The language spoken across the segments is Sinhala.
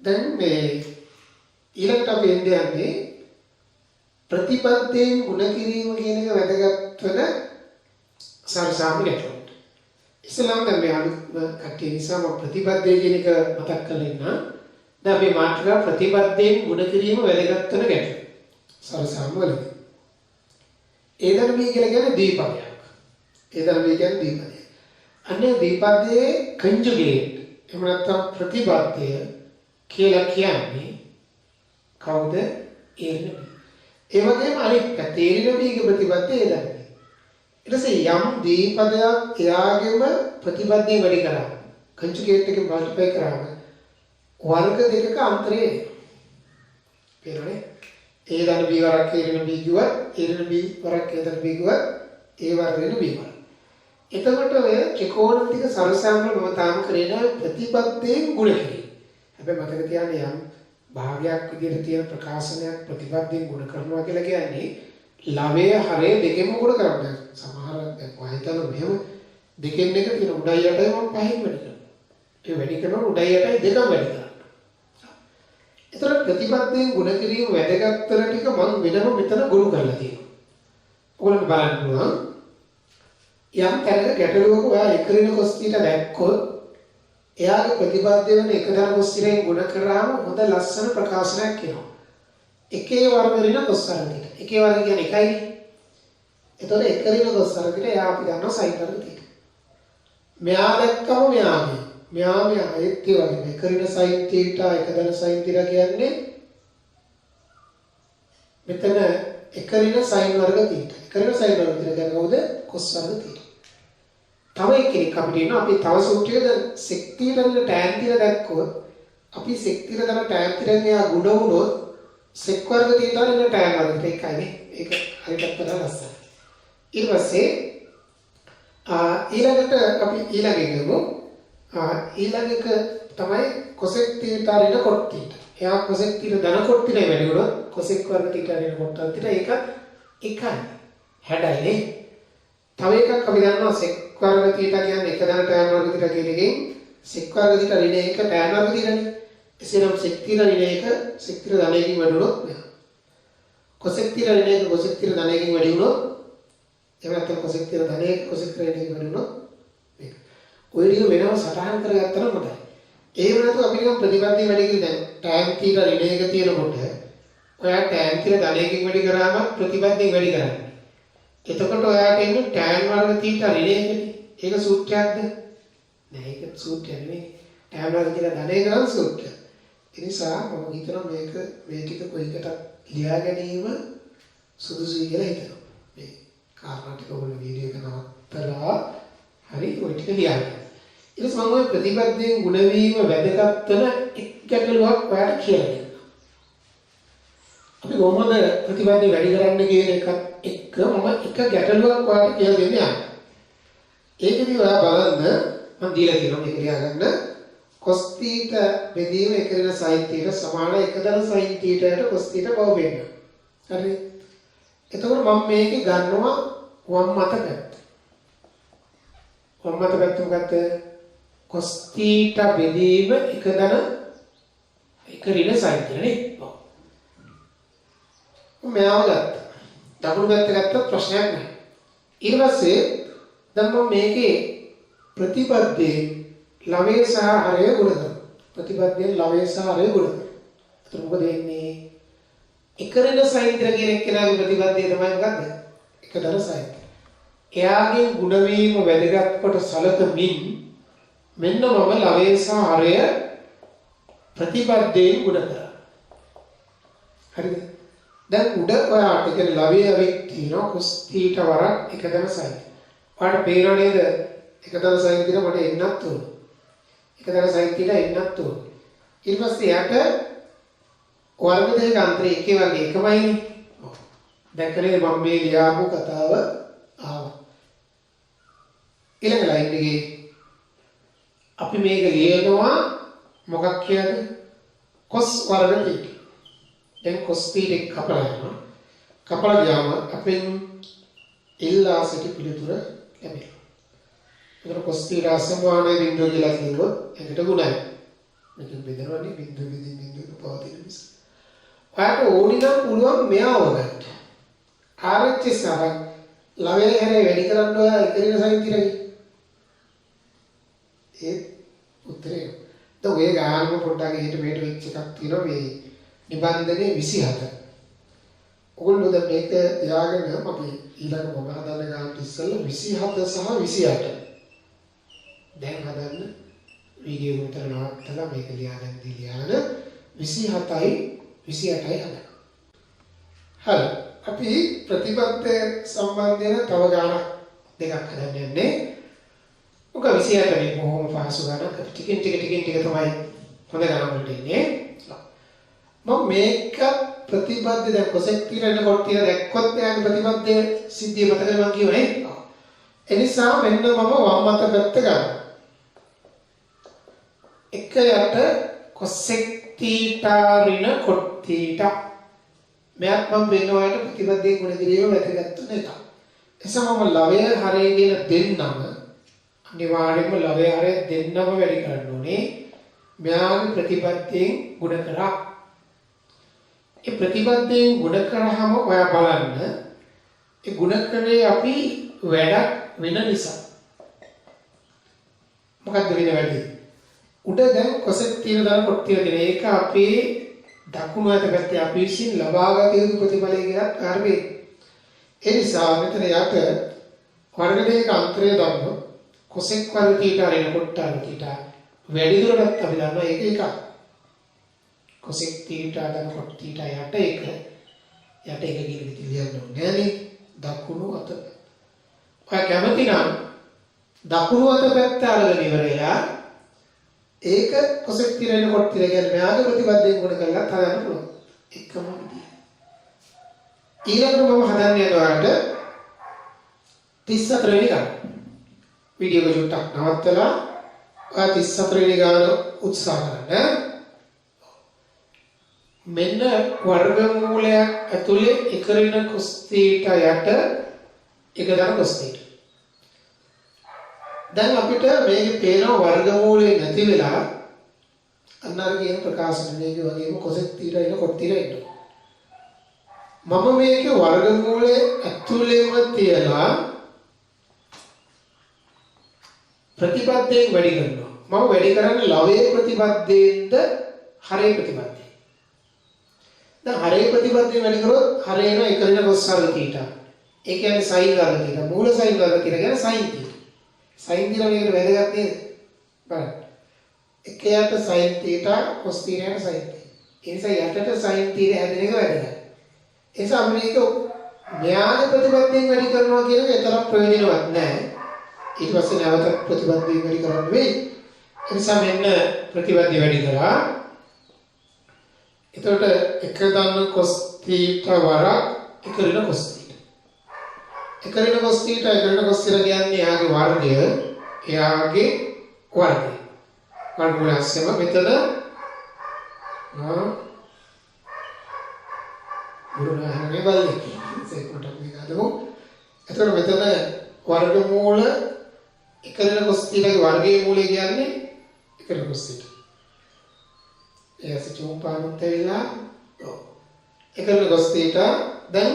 දැන් මේ ඊළඟට අපි එන්නේ ප්‍රතිපදයෙන් ගුණ කිරීම කියන එක වැදගත් වෙන සරසාම ගැටලුවට. ඉස්ලාම් දැන් මේ අලුත් කට්ටිය නිසා මම ප්‍රතිපදයේ කියන එක මතක් කරලා ඉන්නා. දැන් අපි මාතෘකා ප්‍රතිපදයෙන් ගුණ කිරීම වැදගත් වෙන ගැටලුව. සරසාම වලදී. ඒ ධර්මයේ කියලා කියන්නේ දීපදයක්. ඒ ධර්මයේ කියන්නේ දීපදයක්. අන්නේ දීපදයේ කන්ජුගේට් එහෙම නැත්නම් ප්‍රතිපදය කියලා කියන්නේ කවුද? ඒරින. ඒ වගේම අනිත් පැත්තේ ඒරින බීගේ ප්‍රතිපදය ඒ ධර්මයේ. ඊට පස්සේ යම් දීපදයක් එයාගෙම ප්‍රතිපදයෙන් වැඩි කරා. කන්ජුගේට් එකෙන් මල්ටිප්ලයි කරාම වර්ග දෙකක අන්තරේ පේනවනේ. ඒ දන බී වරක් ඒරින බී කිව්වත් ඒරින බී වරක් ඒ දන බී කිව්වත් ඒ වර්ගෙන බී වරක්. එතකොට ඔය ත්‍රිකෝණ ටික සරසම්ම මම තාම කරේ නැහැ ප්‍රතිපදයෙන් ගුණ කිරීම. හැබැයි මතක තියාගන්න යම් භාගයක් විදිහට තියෙන ප්‍රකාශනයක් ප්‍රතිපදයෙන් ගුණ කරනවා කියලා කියන්නේ ලවයේ හරය දෙකෙන්ම ගුණ කරන්නේ. සමහර දැන් වහිතන මෙහෙම දෙකෙන් එක තියෙන උඩයි යටයි මම පහින් වැඩි කරනවා. ඒ වැඩි කරනකොට උඩයි යටයි දෙකම වැඩි කරනවා. ඒතර ප්‍රතිපදයෙන් ගුණ කිරීම වැදගත් කරන ටික මම වෙනම මෙතන ගුණ කරලා තියෙනවා. ඔයගොල්ලෝ බලන්න පුළුවන් යම් තැනක ගැටලුවක ඔයා එකරින කොස්තිට දැක්කොත් එයාගේ ප්‍රතිපදය වෙන එක දන කොස්තිරෙන් ගුණ කරාම හොඳ ලස්සන ප්‍රකාශනයක් එනවා. එකේ වර්ග ඍණ කොස්තරකට. එකේ වර්ග කියන්නේ එකයි. එතකොට එකරින කොස්තරකට එයා අපි ගන්නවා සයින් වර්ග තියෙන. මෙයා දැක්කම මෙයා ඒත් ඒ වගේ එකරින සයින් තීටා එක දන සයින් තීටා කියන්නේ මෙතන එකරින සයින් වර්ග තීටා. එකරින සයින් වර්ග තීටා කියන්නේ කවුද? කොස් වර්ග තීටා. තව එක්කෙනෙක් අපිට ඉන්නවා අපි තව සූත්‍රයක sec theta වල tan theta දැක්කොත් අපි sec theta දන tan theta මෙයා ගුණ වුණොත් sec වර්ග theta වල ඉන්න tan වර්ග theta එකයිනේ. ඒක හරියට කරලා ලස්සන. ඊට පස්සේ ඊළඟට අපි ඊළඟ එක තමයි cosec theta ඍණ cot theta. එයා cosec theta ධන cot theta වැඩි වුණොත් cosec වර්ග theta ඍණ cot theta ඒක එකයි. හැඩයිනේ. තව එකක් අපි දන්නවා sec වර්ග theta කියන්නේ එක දන tan වර්ග theta කියන එකෙන් sec වර්ග theta ඍණ එක tan වර්ග thetaනේ. එසේනම් sec theta ඍණ එක sec theta ධනයකින් වැඩි වුණොත් මෙහා. cosec theta ඍණ එක cosec theta ධනයකින් වැඩි වුණොත් එහෙම නැත්නම් cosec theta ධනයක cosec theta ඍණ එකකින් වැඩි වුණොත් මේක. ඔය ටික වෙනම සටහන් කරගත්තා නම් හොඳයි. ඒ වුණාට අපි නිකන් ප්‍රතිපදිය වැඩි කියලා දැන් tan theta ඍණ එක තියෙනකොට ඔයා tan theta ධනයකින් වැඩි කරාම ප්‍රතිපදියෙන් වැඩි කරන්නේ. එතකොට ඔයාට එන්නේ tan වර්ග theta ඍණ එකනේ. ඒක සූත්‍රයක්ද? නෑ ඒක සූත්‍රය නෙමෙයි. tan වර්ග theta ධනය කරන සූත්‍රය. ඒ නිසා මම හිතනවා මේ ටික කොයිකට ලියා ගැනීම සුදුසුයි කියලා හිතනවා. මේ කාරණා ටික ඔයගොල්ලෝ වීඩියෝ එක නවත්තලා හරි ඔය ටික ලියා ගන්න. ඊට පස්සේ මම ඔය ප්‍රතිපදයෙන් ගුණ වීම වැදගත් වෙන එක් ගැටලුවක් ඔයාලට කියලා දෙන්නම්. අපි කොහොමද ප්‍රතිපදේ වැඩි කරන්න කියන එකත් එක්ක මම එක ගැටලුවක් ඔයාලට කියලා දෙන්න යනවා. ඒකදී ඔයා බලන්න මම දීලා තියෙනවා මේක ලියා ගන්න. cos theta බෙදීම එකරින sin theta සමාන එකදන sin theta යට cos theta බව වෙන්න. හරි. එතකොට මම මේකේ ගන්නවා වම් මත පැත්ත. වම් මත පැත්ත මොකක්ද? cos theta බෙදීම එකදන එකරින sin theta නේ. මෙයාව ගත්තා. දකුණු පැත්ත ගත්තත් ප්‍රශ්නයක් නැහැ. ඊට පස්සේ දැන් මම මේකේ ප්‍රතිපදයේ ලවයේ සහ හරය ගුණ කරනවා. ප්‍රතිපදයේ ලවයේ සහ හරය ගුණ කරනවා. එතකොට මොකද වෙන්නේ? එකරින sin theta කියන එක්කෙනාගේ ප්‍රතිපදයේ තමයි මොකද්ද? එකදන sin theta. එයාගේ ගුණ වීම වැදගත් කොට සැලකමින් මෙන්න මම ලවයේ සහ හරය ප්‍රතිපදයෙන් ගුණ කරා. හරිද? දැන් උඩ ඔයාට කියන ලවයේ අවෙක් තියෙනවා cos theta වරක් එකදන sin. ඔයාට පේනව නේද? එකදන sin theta මට එන්නත් ඕන. එකදන sin theta එන්නත් ඕන. ඊට පස්සේ යට වර්ග දෙක අතරේ එකේ වර්ගය එකමයිනේ. ඔව්. දැක්කනේ මම මේ ලියාපු කතාව ආවා. ඊළඟ ලයින් එකේ අපි මේක ලියනවා මොකක් කියලාද? cos වර්ග theta. දැන් cos theta එක කපලා යනවා. කපලා ගියාම අපෙන් ඉල්ලා සිටි පිළිතුර ලැබෙනවා. ඒතර cos theta සමානයි බිඳුව කියලා කිව්වොත් ඒකට ගුණයි. මේක බෙදනවනේ බිඳු පවතින නිසා. ඔයාට ඕනි නම් පුළුවන් මෙයාව ගන්න. RHS අර ලවය හැරේ වැඩි කරන්න ඔයා ඉතිරින සයින් තිරයි. ඒ උත්තරේ. දැන් ඔය ගානම පොඩ්ඩක් එහෙට මෙහෙට වෙච්ච එකක් තියෙනවා මේ නිබන්ධනේ 27. ඔයගොල්ලෝ දැන් මේක තියාගෙන අපි ඊළඟ මොන හදන්න ගානට ඉස්සෙල්ලා 27 සහ 28. දැන් හදන්න වීඩියෝ උතර නවත්තලා මේක ලියාගෙන ලියාන 27යි 28යි හදන්න. හරි. අපි ප්‍රතිපත්ති සම්බන්ධයෙන් තව ගානක් දෙකක් හදන්න යන්නේ. ඔක 28 නේ බොහොම පහසු ගානක්. අපි ටිකෙන් ටික තමයි හොඳ ගාන වලට එන්නේ. මම මේක ප්‍රතිපත්ති දැන් කොසෙක් කියලා කොට තියලා දැක්කොත් එයාගේ ප්‍රතිපත්ති සිද්ධිය මතකද මම කියුවේ නේ. ඒ නිසා මෙන්න මම වම් අත පැත්ත ගන්නවා. එක යට කොසෙක් තීටා ඍණ කොට් තීටා මෙයක් මම වෙනවාට ප්‍රතිපත්තියේ ගුණ කිරීම වැදගත් වෙන එක. එසම මම ලවය හරයගෙන දෙන්නම අනිවාර්යයෙන්ම ලවය හරය දෙන්නම වැඩි කරන්න ඕනේ. මෙයාගේ ප්‍රතිපත්තියෙන් ගුණ කරා. ඒ ප්‍රතිපත්තියෙන් ගුණ කරාම ඔයා බලන්න ඒ ගුණ කරේ අපි වැඩක් වෙන නිසා. මොකක්ද වෙන වැඩි? උඩ දැන් කොසෙක් තියෙන දාන කොට තියෙන ඒක අපේ දකුණු අත පැත්තේ අපි විසින් ලබාගත යුතු ප්‍රතිඵලය කියලා කාර්යය. ඒ නිසා මෙතන යට වර්ග දෙක අන්තරය දන්නොත් කොසෙක් වර්ග තීටා ඍණ කොට්ටාන තීටා වැඩි දුරටත් අපි දන්නවා ඒක එකක්. කොසෙක් තීටා දාන කොට තීටා යට එක කියන විදිහට ලියන්න ඕනේ නේ දකුණු අත. ඔය කැමති නම් දකුණු අත පැත්ත අරගෙන ඉවරලා ඒක කොසෙක් තිරෙන කොට තිර කියන්නේ මෙයාගේ ප්‍රතිපදයෙන් ගුණ කරලා හදන්න පුළුවන්. එකම විදිය. ඊළඟට මම හදන්න යනවාට 34 වෙනි ගාන. වීඩියෝ එක චුට්ටක් නවත්තලා ඔය 34 වෙනි ගාන උත්සාහ කරන්න. මෙන්න වර්ගමූලයක් ඇතුලේ එක ඍණ cos θ යට එක දාන cos θ. දැන් අපිට මේකේ පේන වර්ගමූලය නැති වෙලා අන්නර කියන ප්‍රකාශන මේක වගේම cosec θ එන cot θ එනවා. මම මේකේ වර්ගමූලය ඇතුළේම තියලා ප්‍රතිපදයෙන් වැඩි කරනවා. මම වැඩි කරන්නේ ලවයේ ප්‍රතිපදයෙන්ද හරේ ප්‍රතිපදයෙන්. දැන් හරේ ප්‍රතිපදයෙන් වැඩි කරොත් හරේන එක ඍණ cos වර්ග θ. ඒ කියන්නේ sin වර්ග θ. මූල sin වර්ග θ කියන්නේ sin θ. sin θ මේකට වැදගත් නේද? බලන්න. එක යට sin θ cos θ යට sin θ. ඒ නිසා යටට sin θ හැදෙන එක වැදගත්. ඒ නිසා මේක මෙයාගේ ප්‍රතිපදයෙන් වැඩි කරනවා කියන එක තරම් ප්‍රයෝජනවත් නැහැ. ඊට පස්සේ නැවත ප්‍රතිපදයෙන් වැඩි කරන්න වෙයි. ඒ නිසා මෙන්න ප්‍රතිපදය වැඩි කරා. එතකොට එක දන්න cos θ වර එක ඍණ cos θ. එක ඍණ cos θ එක ඍණ cos θ කියන්නේ එයාගේ වර්ගය. එයාගේ වර්ගය. වර්ගමූල අස්සම මෙතන ගුරුනාහනේ බලන්නේ. සෙක්කොට මේක අදමු. එතකොට මෙතන වර්ගමූල එක ඍණ cos θ ගේ වර්ගයේ මූලය කියන්නේ එක ඍණ cos θ. එයාස චෝපානුත් වෙලා එක ඍණ cos θ දැන්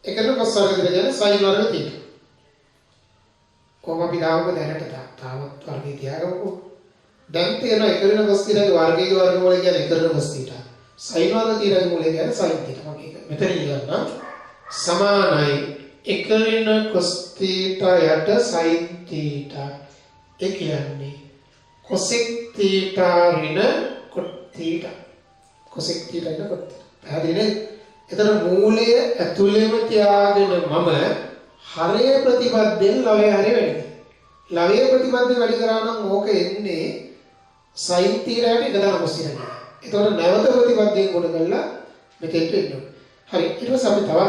එක ඍණ cos වර්ග θ කියන්නේ sin වර්ග θ. කොහොම අපි දාවක දැනට තාමත් වර්ගය තියාගමුකෝ. දැන් තියෙන එක ඍණ cos θ ගේ වර්ගයේ වර්ගමූලය කියන්නේ එක ඍණ cos θ. sin වර්ග θ ගේ මූලය කියන්නේ sin θ. මම ඒක මෙතන ලියන්න සමානයි එක ඍණ cos θ යට sin θ. ඒ කියන්නේ cosec θ ඍණ cot θ. cosec θ ඍණ cot θ. පැහැදිලිද? එතන මූලය ඇතුළේම තියාගෙන මම හරය ප්‍රතිපදයෙන් ලවය හරය වැඩි. ලවය ප්‍රතිපදයෙන් වැඩි කරා නම් ඕක එන්නේ sin θ යට එක දාන cos θ යට. එතකොට නැවත ප්‍රතිපදයෙන් ගුණ කරලා මෙතෙන්ට එන්න ඕනේ. හරි. ඊට පස්සේ අපි තව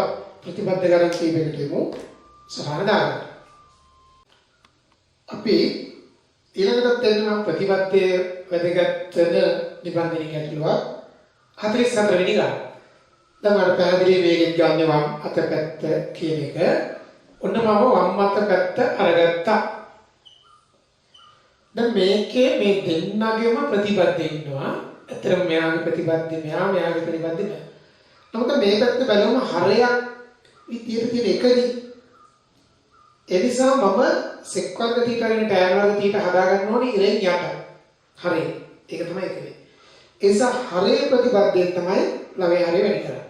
ප්‍රතිපද ගණන් කීපයකට යමු. සහන දාගන්න. අපි ඊළඟට තේරෙන ප්‍රතිපදයේ වැදගත් වෙන නිබන්ධනය ගැටලුවක් 44 වෙනි ගාන. දැන් මම පැහැදිලි වේගෙත් ගන්න වම් අත පැත්ත කියන එක. ඔන්න මම වම් අත පැත්ත අරගත්තා. දැන් මේකේ මේ දෙන්නගේම ප්‍රතිපත්තිය ඉන්නවා. ඇත්තටම මෙයාගේ ප්‍රතිපත්තිය මෙයාගේ ප්‍රතිපත්තිය මෙයා. නමුත් මේ පැත්ත බලමු හරයක් විදියට තියෙන එකදී. ඒ නිසා මම sec වර්ග θ රින tan වර්ග θ හදා ගන්න ඕනේ ඉරෙන් යට. හරය. ඒක තමයි ඒක වෙන්නේ. ඒ නිසා හරයේ ප්‍රතිපත්තියෙන් තමයි ලවයේ හරය වැඩි කරන්නේ.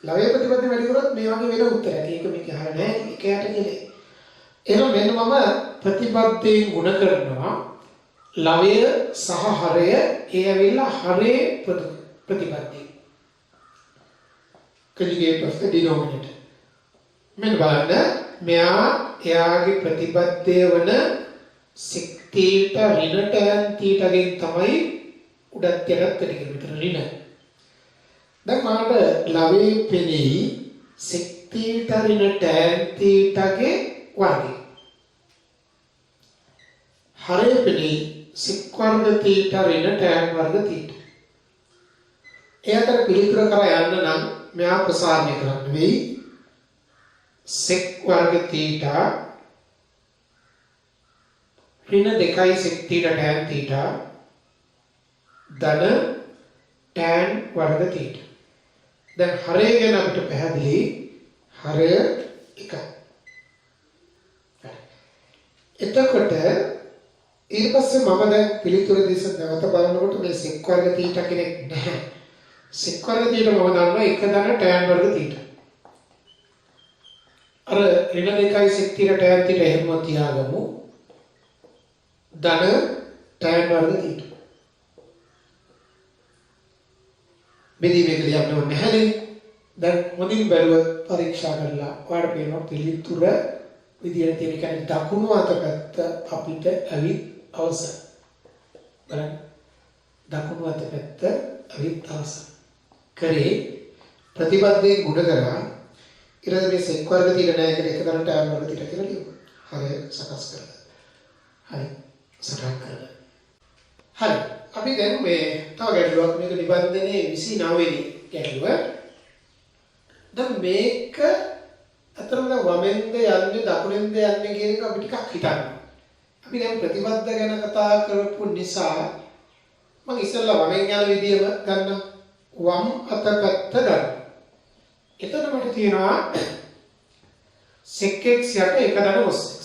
ලවයේ ප්‍රතිපත්තිය වැඩි කරොත් මේ වගේ වෙන උත්තරයක්. ඒක මේක හරිය නෑ. ඒක යට කියලා. එහෙනම් මෙන්න මම ප්‍රතිපත්තියෙන් ගුණ කරනවා ලවය සහ හරය ඒ ඇවිල්ලා හරේ ප්‍රතිපත්තිය. conjugate of the denominator. මෙන්න බලන්න මෙයා එයාගේ ප්‍රතිපත්තිය වන sec θ ඍණ tan θ ගෙන් තමයි උඩත් යටත් වැඩි කිලෝමීටර ඍණ. දැන් මාට ලවයේ පෙනෙයි sec θ ඍණ tan θ ගේ වර්ගය. හරය පෙනෙයි sec වර්ග θ ඍණ tan වර්ග θ. එයාට පිළිතුර කරා යන්න නම් මෙයා ප්‍රසාරණය කරන්න වෙයි sec වර්ග θ ඍණ 2 sec θ tan θ ධන tan වර්ග θ. දැන් හරය ගැන අපිට පැහැදිලි හරය 1. එතකොට ඊට පස්සේ මම දැන් පිළිතුර දිස නැවත බලනකොට මේ sec වර්ග θ කෙනෙක් නැහැ. sec වර්ග θ මම දන්නවා 1 ධන tan වර්ග θ. අර ඍණ 2 sec θ tan θ එහෙම තියාගමු. ධන tan වර්ග θ. බෙදීමේ ක්‍රියාවක් නෝ නැහැනේ. දැන් මොදින් බැලුව පරීක්ෂා කරලා ඔයාලට පේනවා පිළිතුර විදියට තියෙන කියන්නේ දකුණු අත පැත්ත අපිට ඇවිත් අවසන්. බලන්න. දකුණු අත පැත්ත ඇවිත් අවසන්. කරේ ප්‍රතිපත්තියේ ගුණ කරා ඊට මේ sec වර්ග තියෙන නෑ කියලා එක දරට tan වර්ග තියෙන කියලා ලියමු. හරි සකස් කරලා. හරි සටහන් කරලා. හරි අපි දැන් මේ තව ගැටලුවක් මේක නිබන්ධනයේ 29 වෙනි ගැටලුව. දැන් මේක අතරම වමෙන්ද යන්නේ දකුණෙන්ද යන්නේ කියන එක අපි ටිකක් හිතන්න. අපි දැන් ප්‍රතිපද ගැන කතා කරපු නිසා මම ඉස්සෙල්ලා වමෙන් යන විදියම ගන්නම්. වම් අත පැත්ත ගන්න. එතන මට තියෙනවා sec x යට 1 ධන cos x.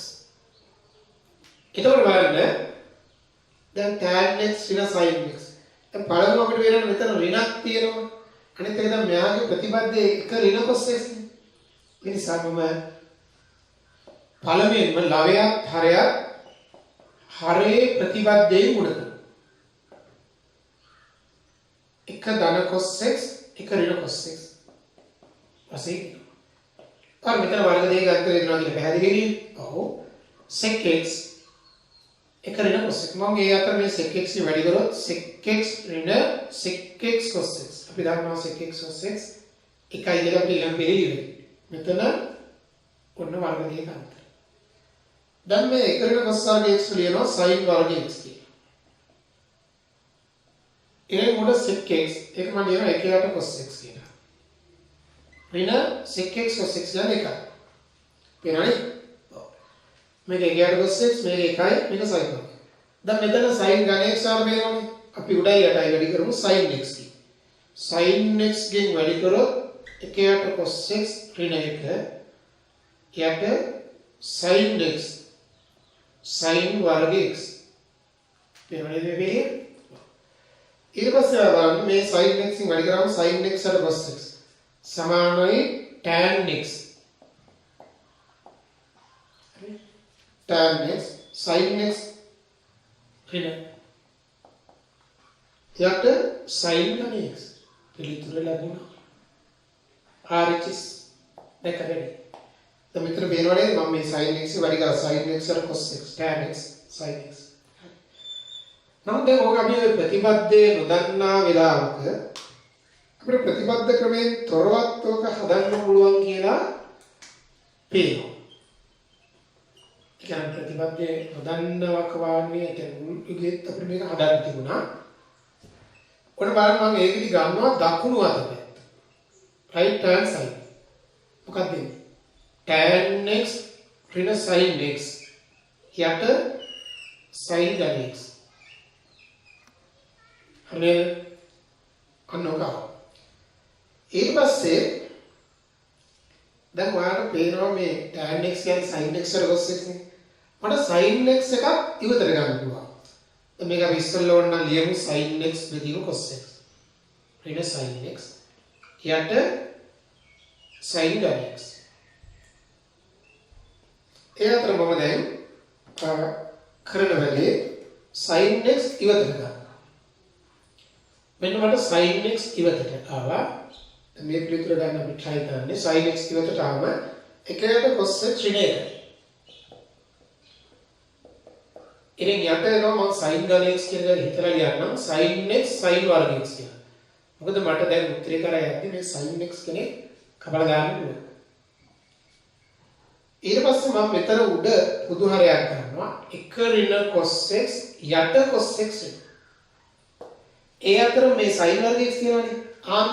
එතකොට බලන්න දැන් tan x ඍණ sin x. දැන් පළවෙනි අපිට වෙන මෙතන ඍණක් තියෙනවා. අනිත් එක දැන් මෙයාගේ ප්‍රතිපදයේ 1 ඍණ cos x නේ. ඒ නිසා මම පළවෙනිම ලවයක් හරයක් හරේ ප්‍රතිපදයේ ගුණ කරනවා. 1 ධන cos x 1 ඍණ cos x. අසේ අර මෙතන වර්ග දෙක ගන්න දෙනවා කියලා පැහැදිලි නේ. ඔව්. sec x 1 ඍණ cos x. මම ඒ අතර මේ sec x වැඩි කරොත් sec x ඍණ sec x cos x. අපි දන්නවා sec x cos x එකයි කියලා අපි ඊළඟ පිළිවෙල. මෙතන ඔන්න වර්ග දෙක අන්තර. දැන් මේ 1 ඍණ cos වර්ග x ලියනවා sin වර්ග x කියලා. ඒ මොඩ sec x ඒක මම ලියනවා 1 යට cos x කියලා. ඍණ sec x cos x යන එකයි. පේනවනේ? ඔව්. මේක 1 යට cos x මේක 1යි මේක sin වර්ග. දැන් මෙතන sin ඝන x ආර පේනවනේ. අපි උඩයි යටයි වැඩි කරමු sin x की. sin x ගෙන් වැඩි කරොත් 1 යට cos x ඍණ 1 යට sin x sin වර්ග x. පේනවනේ මේ වෙලේ? ඊට පස්සේ බලන්න මේ sin x ගෙන් වැඩි කරාම sin x යට cos x සමානයි tan x. tan x sin x ඍණ යට sin ඝන x. පිළිතුර ලැබුණා. RHS දැකගන්න. දැන් මෙතන බේරවලේ මම මේ sin x වැඩි කරා sin x යට cos x tan x sin x. නම් දැන් ඕක අපි ප්‍රතිපදයේ නොදන්නා වෙලාවක අපිට ප්‍රතිපද ක්‍රමයෙන් තොරවත් ඕක හදන්න පුළුවන් කියලා පේනවා. ඒ කියන්නේ ප්‍රතිපදයේ නොදන්නවක වාන්නේ ඒකෙත් අපිට මේක හදන්න තිබුණා. ඔන්න බලන්න මම ඒකෙදි ගන්නවා දකුණු අත පැත්ත. right hand side. මොකක්ද වෙන්නේ? tan x ඍණ sin x යට sin ඝන x. හරිය අන්නෝක. ඊට පස්සේ දැන් ඔයාලට පේනවා මේ tan x කියන්නේ sin x වල cos x නේ. මට sin x එකක් ඉවතට ගන්න පුළුවන්. දැන් මේක අපි ඉස්සෙල්ලා ඕනනම් ලියමු sin x බෙදීම cos x. ඊට sin x යට sin ඝන x. ඒ අතර මම දැන් කරන වැඩේ sin x ඉවතට ගන්න. මෙන්න මට sin x ඉවතට ආවා. මේ පිළිතුර ගන්න අපි try කරන්නේ sin x ඉවතට ආවම එකකට cos x ඍණ 1. ඉතින් යට එනවා මම sin ඝන x කියලා හිතලා ලියන්නම් sin x sin වර්ග x කියලා. මොකද මට දැන් උත්තරේ කරා යද්දි මේ sin x කෙනෙක් කපලා දාන්න පුළුවන්. ඊට පස්සේ මම මෙතන උඩ පුදු හරයක් ගන්නවා 1 ඍණ cos x යට cos x. ඒ අතර මේ sin වර්ග x කියනවානේ.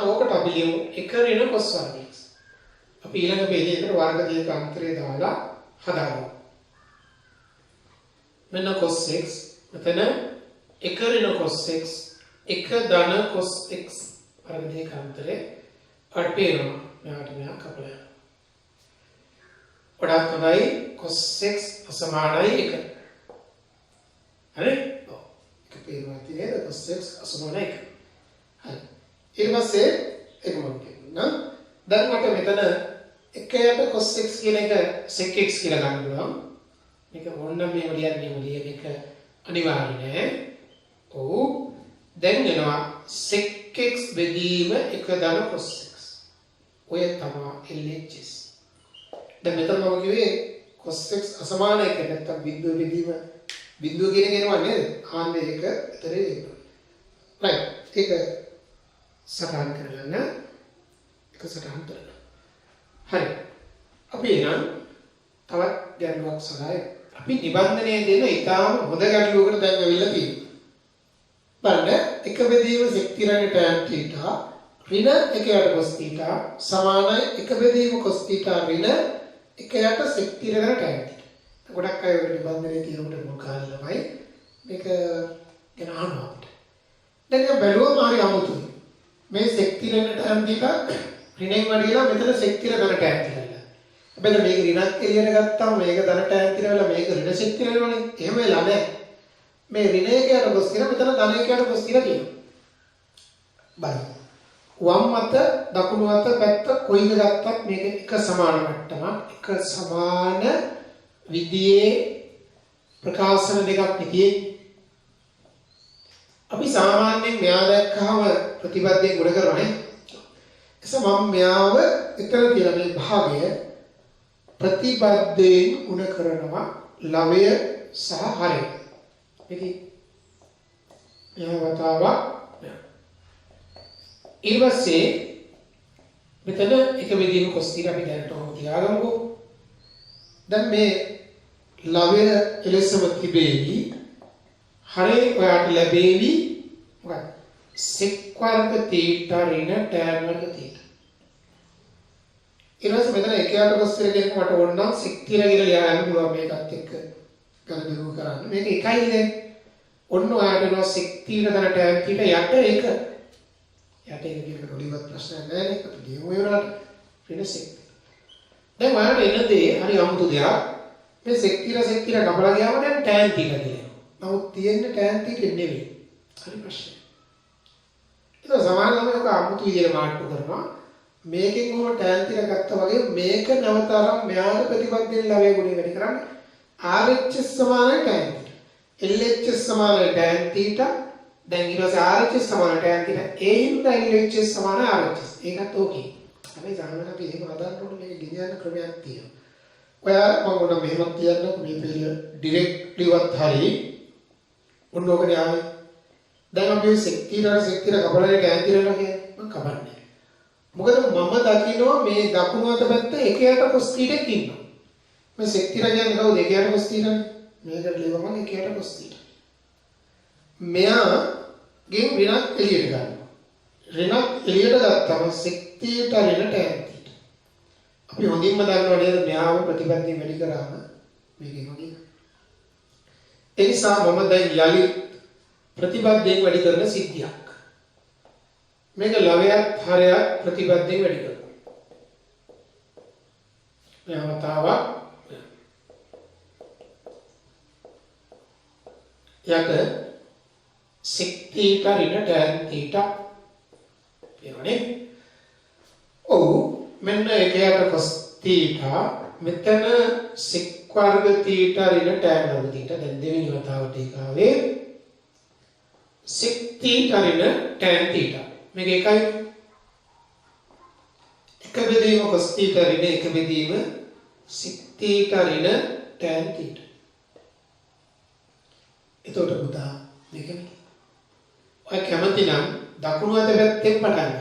ඕකට අපි ලියමු 1 ඍණ cos වර්ග x. අපි ඊළඟ පේජේ එකට වර්ග දෙක අන්තරේ දාලා හදාගමු. මෙන්න cos x මෙතන 1 ඍණ cos x 1 ධන cos x වර්ග දෙක අන්තරේ අටේනවා. මෙයාට මෙයා කපලා යනවා. වඩාත් හොඳයි cos x අසමානයි 1. හරි? ඔව්. ඒක පේනවා නේද? cos x අසමානයි 1. හරි. ඊට පස්සේ ඒක මම කියන්නම්. දැන් මට මෙතන 1යට cos x කියන එක sec x කියලා ගන්න පුළුවන්. මේක ඕනනම් මේ ලියන්නේ මේක අනිවාර්ය නෑ. ඔව්. දැන් එනවා sec x බෙදීම 1 ධන cos x. ඔය තමයි LHS. දැන් මෙතන මම කිව්වේ cos x අසමාන එක නැත්තම් බිඳුව බෙදීම බිඳුව කියන එක එනවා නේද? ආන්නේ ඒක ඇතරේ එනවා. right. ඒක සටහන් කරගන්න. ඒක සටහන් කරගන්න. හරි. අපි එනම් තවත් ගැටලුවක් සලයි. අපි නිබන්ධනය දෙන ඉතාම හොඳ ගැටලුවකට දැන් ඇවිල්ලා තියෙනවා. බලන්න එක බෙදීම sec tan theta ඍණ 1යට cos theta සමානයි එක බෙදීම cos theta ඍණ 1යට sec tan theta. ගොඩක් අය ඔය නිබන්ධනයේ තියෙනකොට මොන කාලේ ළමයි මේක ගැන අහනවා. දැන් ඒක බැලුවම හරි අමුතුයි. මේ sec tan theta ඍණෙන් වැඩිලා මෙතන sec tan theta. හැබැයි මේක ඍණක් එළියට ගත්තාම මේක ධන tan theta වෙලා මේක ඍණ sec theta වෙනවනේ. එහෙම වෙලා නැහැ. මේ ඍණ 1යට cos theta මෙතන ධන 1යට cos theta තියෙනවා. බලන්න. වම් අත දකුණු අත පැත්ත කොයිද ගත්තත් මේක එක සමාන මට්ටමක්. එක සමාන විදියේ ප්‍රකාශන දෙකක් නෙතියි. අපි සාමාන්‍යයෙන් මෙයා දැක්කහම ප්‍රතිපදයෙන් ගොඩ කරනවානේ. එතකොට මම මෙයාව එතන තියලා මේ භාගය ප්‍රතිපදයෙන් ගුණ කරනවා ලවය සහ හරය. ඉතින් මෙයා වතාවක් ඊට පස්සේ මෙතන එක බෙදීම cos theta අපි දැනට ඔහොම තියාගමුකෝ. දැන් මේ ලවය එලෙසම තිබේවි. හරේ ඔයාට ලැබේවි මොකක්ද? sec වර්ග theta ඍණ tan වර්ග theta. ඊට පස්සේ මෙතන 1යට cos theta කියන මට ඕන නම් sec theta කියලා ලියන්න පුළුවන් මේකත් එක්ක ගණන් කරන්න. මේක එකයිනේ. ඔන්න ඔයාට නෝ sec theta ධන tan theta යට 1. යට 1 කියන රොලිවත් ප්‍රශ්නයක් නැහැ නේ. අපි ලියමු ඒ වුණාට ඍණ sec. දැන් ඔයාලට එන දේ හරි අමුතු දෙයක්. මේ sec theta කපලා ගියාම දැන් tan theta කියනවා. නමුත් තියෙන්නේ tan theta නෙවෙයි. හරි ප්‍රශ්නය. ඒක සමානවම ඔක අමුතු විදිහට මාට්ටු කරනවා. මේකෙන් කොහොම tan theta ගත්තා වගේ මේක නැවතරම් මෙයාට ප්‍රතිපදයෙන් ලවයේ ගුණය වැඩි කරන්නේ. RHS සමානයි tan theta. LHS සමානයි tan theta. දැන් ඊට පස්සේ RHS සමානයි tan theta. ඒ හින්දා LHS සමානයි RHS. ඒකත් ඕකේ. අපි සාමාන්‍යයෙන් අපි එහෙම හදාන්න ඕනේ මේක ගෙනියන්න ක්‍රමයක් තියෙනවා. ඔයා මම උඩ මෙහෙම කියන්න මේ පිළිය ඩිරෙක්ට්ලිවත් හරි උන්න ඕකනේ ආවේ. දැන් අපි sec theta කපලා tan theta කියන්නේ මම කපන්නේ. මොකද මම දකිනවා මේ දකුණු අත පැත්ත 1යට cos theta එකක් ඉන්නවා. මේ sec theta කියන්නේ කවුද? 1යට cos theta නේ. මේකට ලියවම 1යට cos theta. මෙයාගෙන් ඍණක් එළියට ගන්නවා. ඍණක් එළියට ගත්තම sec theta ඍණ tan theta. අපි හොඳින්ම දන්නවා නේද මෙයාව ප්‍රතිපදයෙන් වැඩි කරාම මේකෙන් වගේ. ඒ නිසා මම දැන් යලි ප්‍රතිපදයෙන් වැඩි කරන සිද්ධියක්. මේක ලවයක් හරයක් ප්‍රතිපදයෙන් වැඩි කරනවා. මෙවතාවක් යට sec theta ඍණ tan theta වෙනවනේ. ඔව් මෙන්න ඒකයට cos theta මෙතන sec වර්ග theta ඍණ tan වර්ග theta දැන් දෙවෙනි වතාවට ඒක ආවේ sec theta ඍණ tan theta මේක එකයි එක බෙදීම cos theta ඍණ එක බෙදීම sec theta ඍණ tan theta. එතකොට පුතා මේක ඔය කැමති නම් දකුණු අත පැත්තෙන් පටන් ගන්න.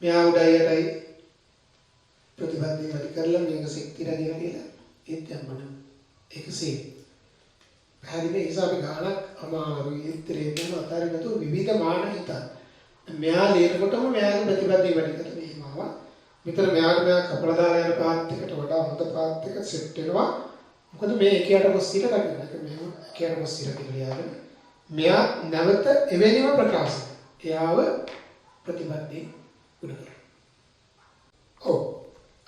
මෙහා උඩයි යටයි ප්‍රතිපදේ වැඩි කරලා මේක sec theta කියලා ඒත් යන්න ඒක සේම. හරි මේ හිසාව ගානක් අමාරුයි ඉතරේ වෙන අතරින් නතු විවිධ මාන හිතන්න. මෙහා ලේනකොටම මෙයාගේ ප්‍රතිපදේ වැඩි කරලා මෙහෙම ආවා. විතර මෙයාට මෙයා කපලා දාලා යන පාත් එකට වඩා හොඳ පාත් එක සෙට් වෙනවා. මොකද මේ එකයට cos theta දකින්න. ඒක මෙහෙම එකයට cos theta කියලා යාගෙන මෙයා නැවත එවෙනිම ප්‍රකාශ. එයාව ප්‍රතිපදේ උඩ කරා. ඔව්.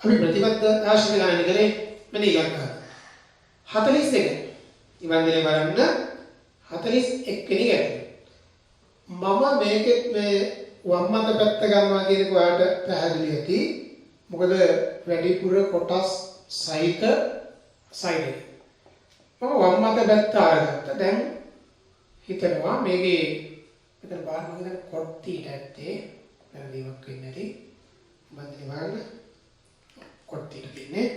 අපි ප්‍රතිපද ආශ්‍රිත ගාන කරේ මෙන්න ඉලක්ක 42. ඉවන් දිනේ බලන්න 41 වෙනි ගැටේ. මම මේකෙත් මේ වම් අත පැත්ත ගන්නවා කියන එක ඔයාලට පැහැදිලි ඇති. මොකද වැඩිපුර කොටස් සහිත සයිඩ් එක. මම වම් අත පැත්ත අරගත්තා. දැන් හිතනවා මේකේ මෙතන බලන්න මොකද කොට්ටීට ඇත්තේ වැරදීමක් වෙන්නේ නැති. බන්දිනේ බලන්න කොට්ටීට දෙන්නේ.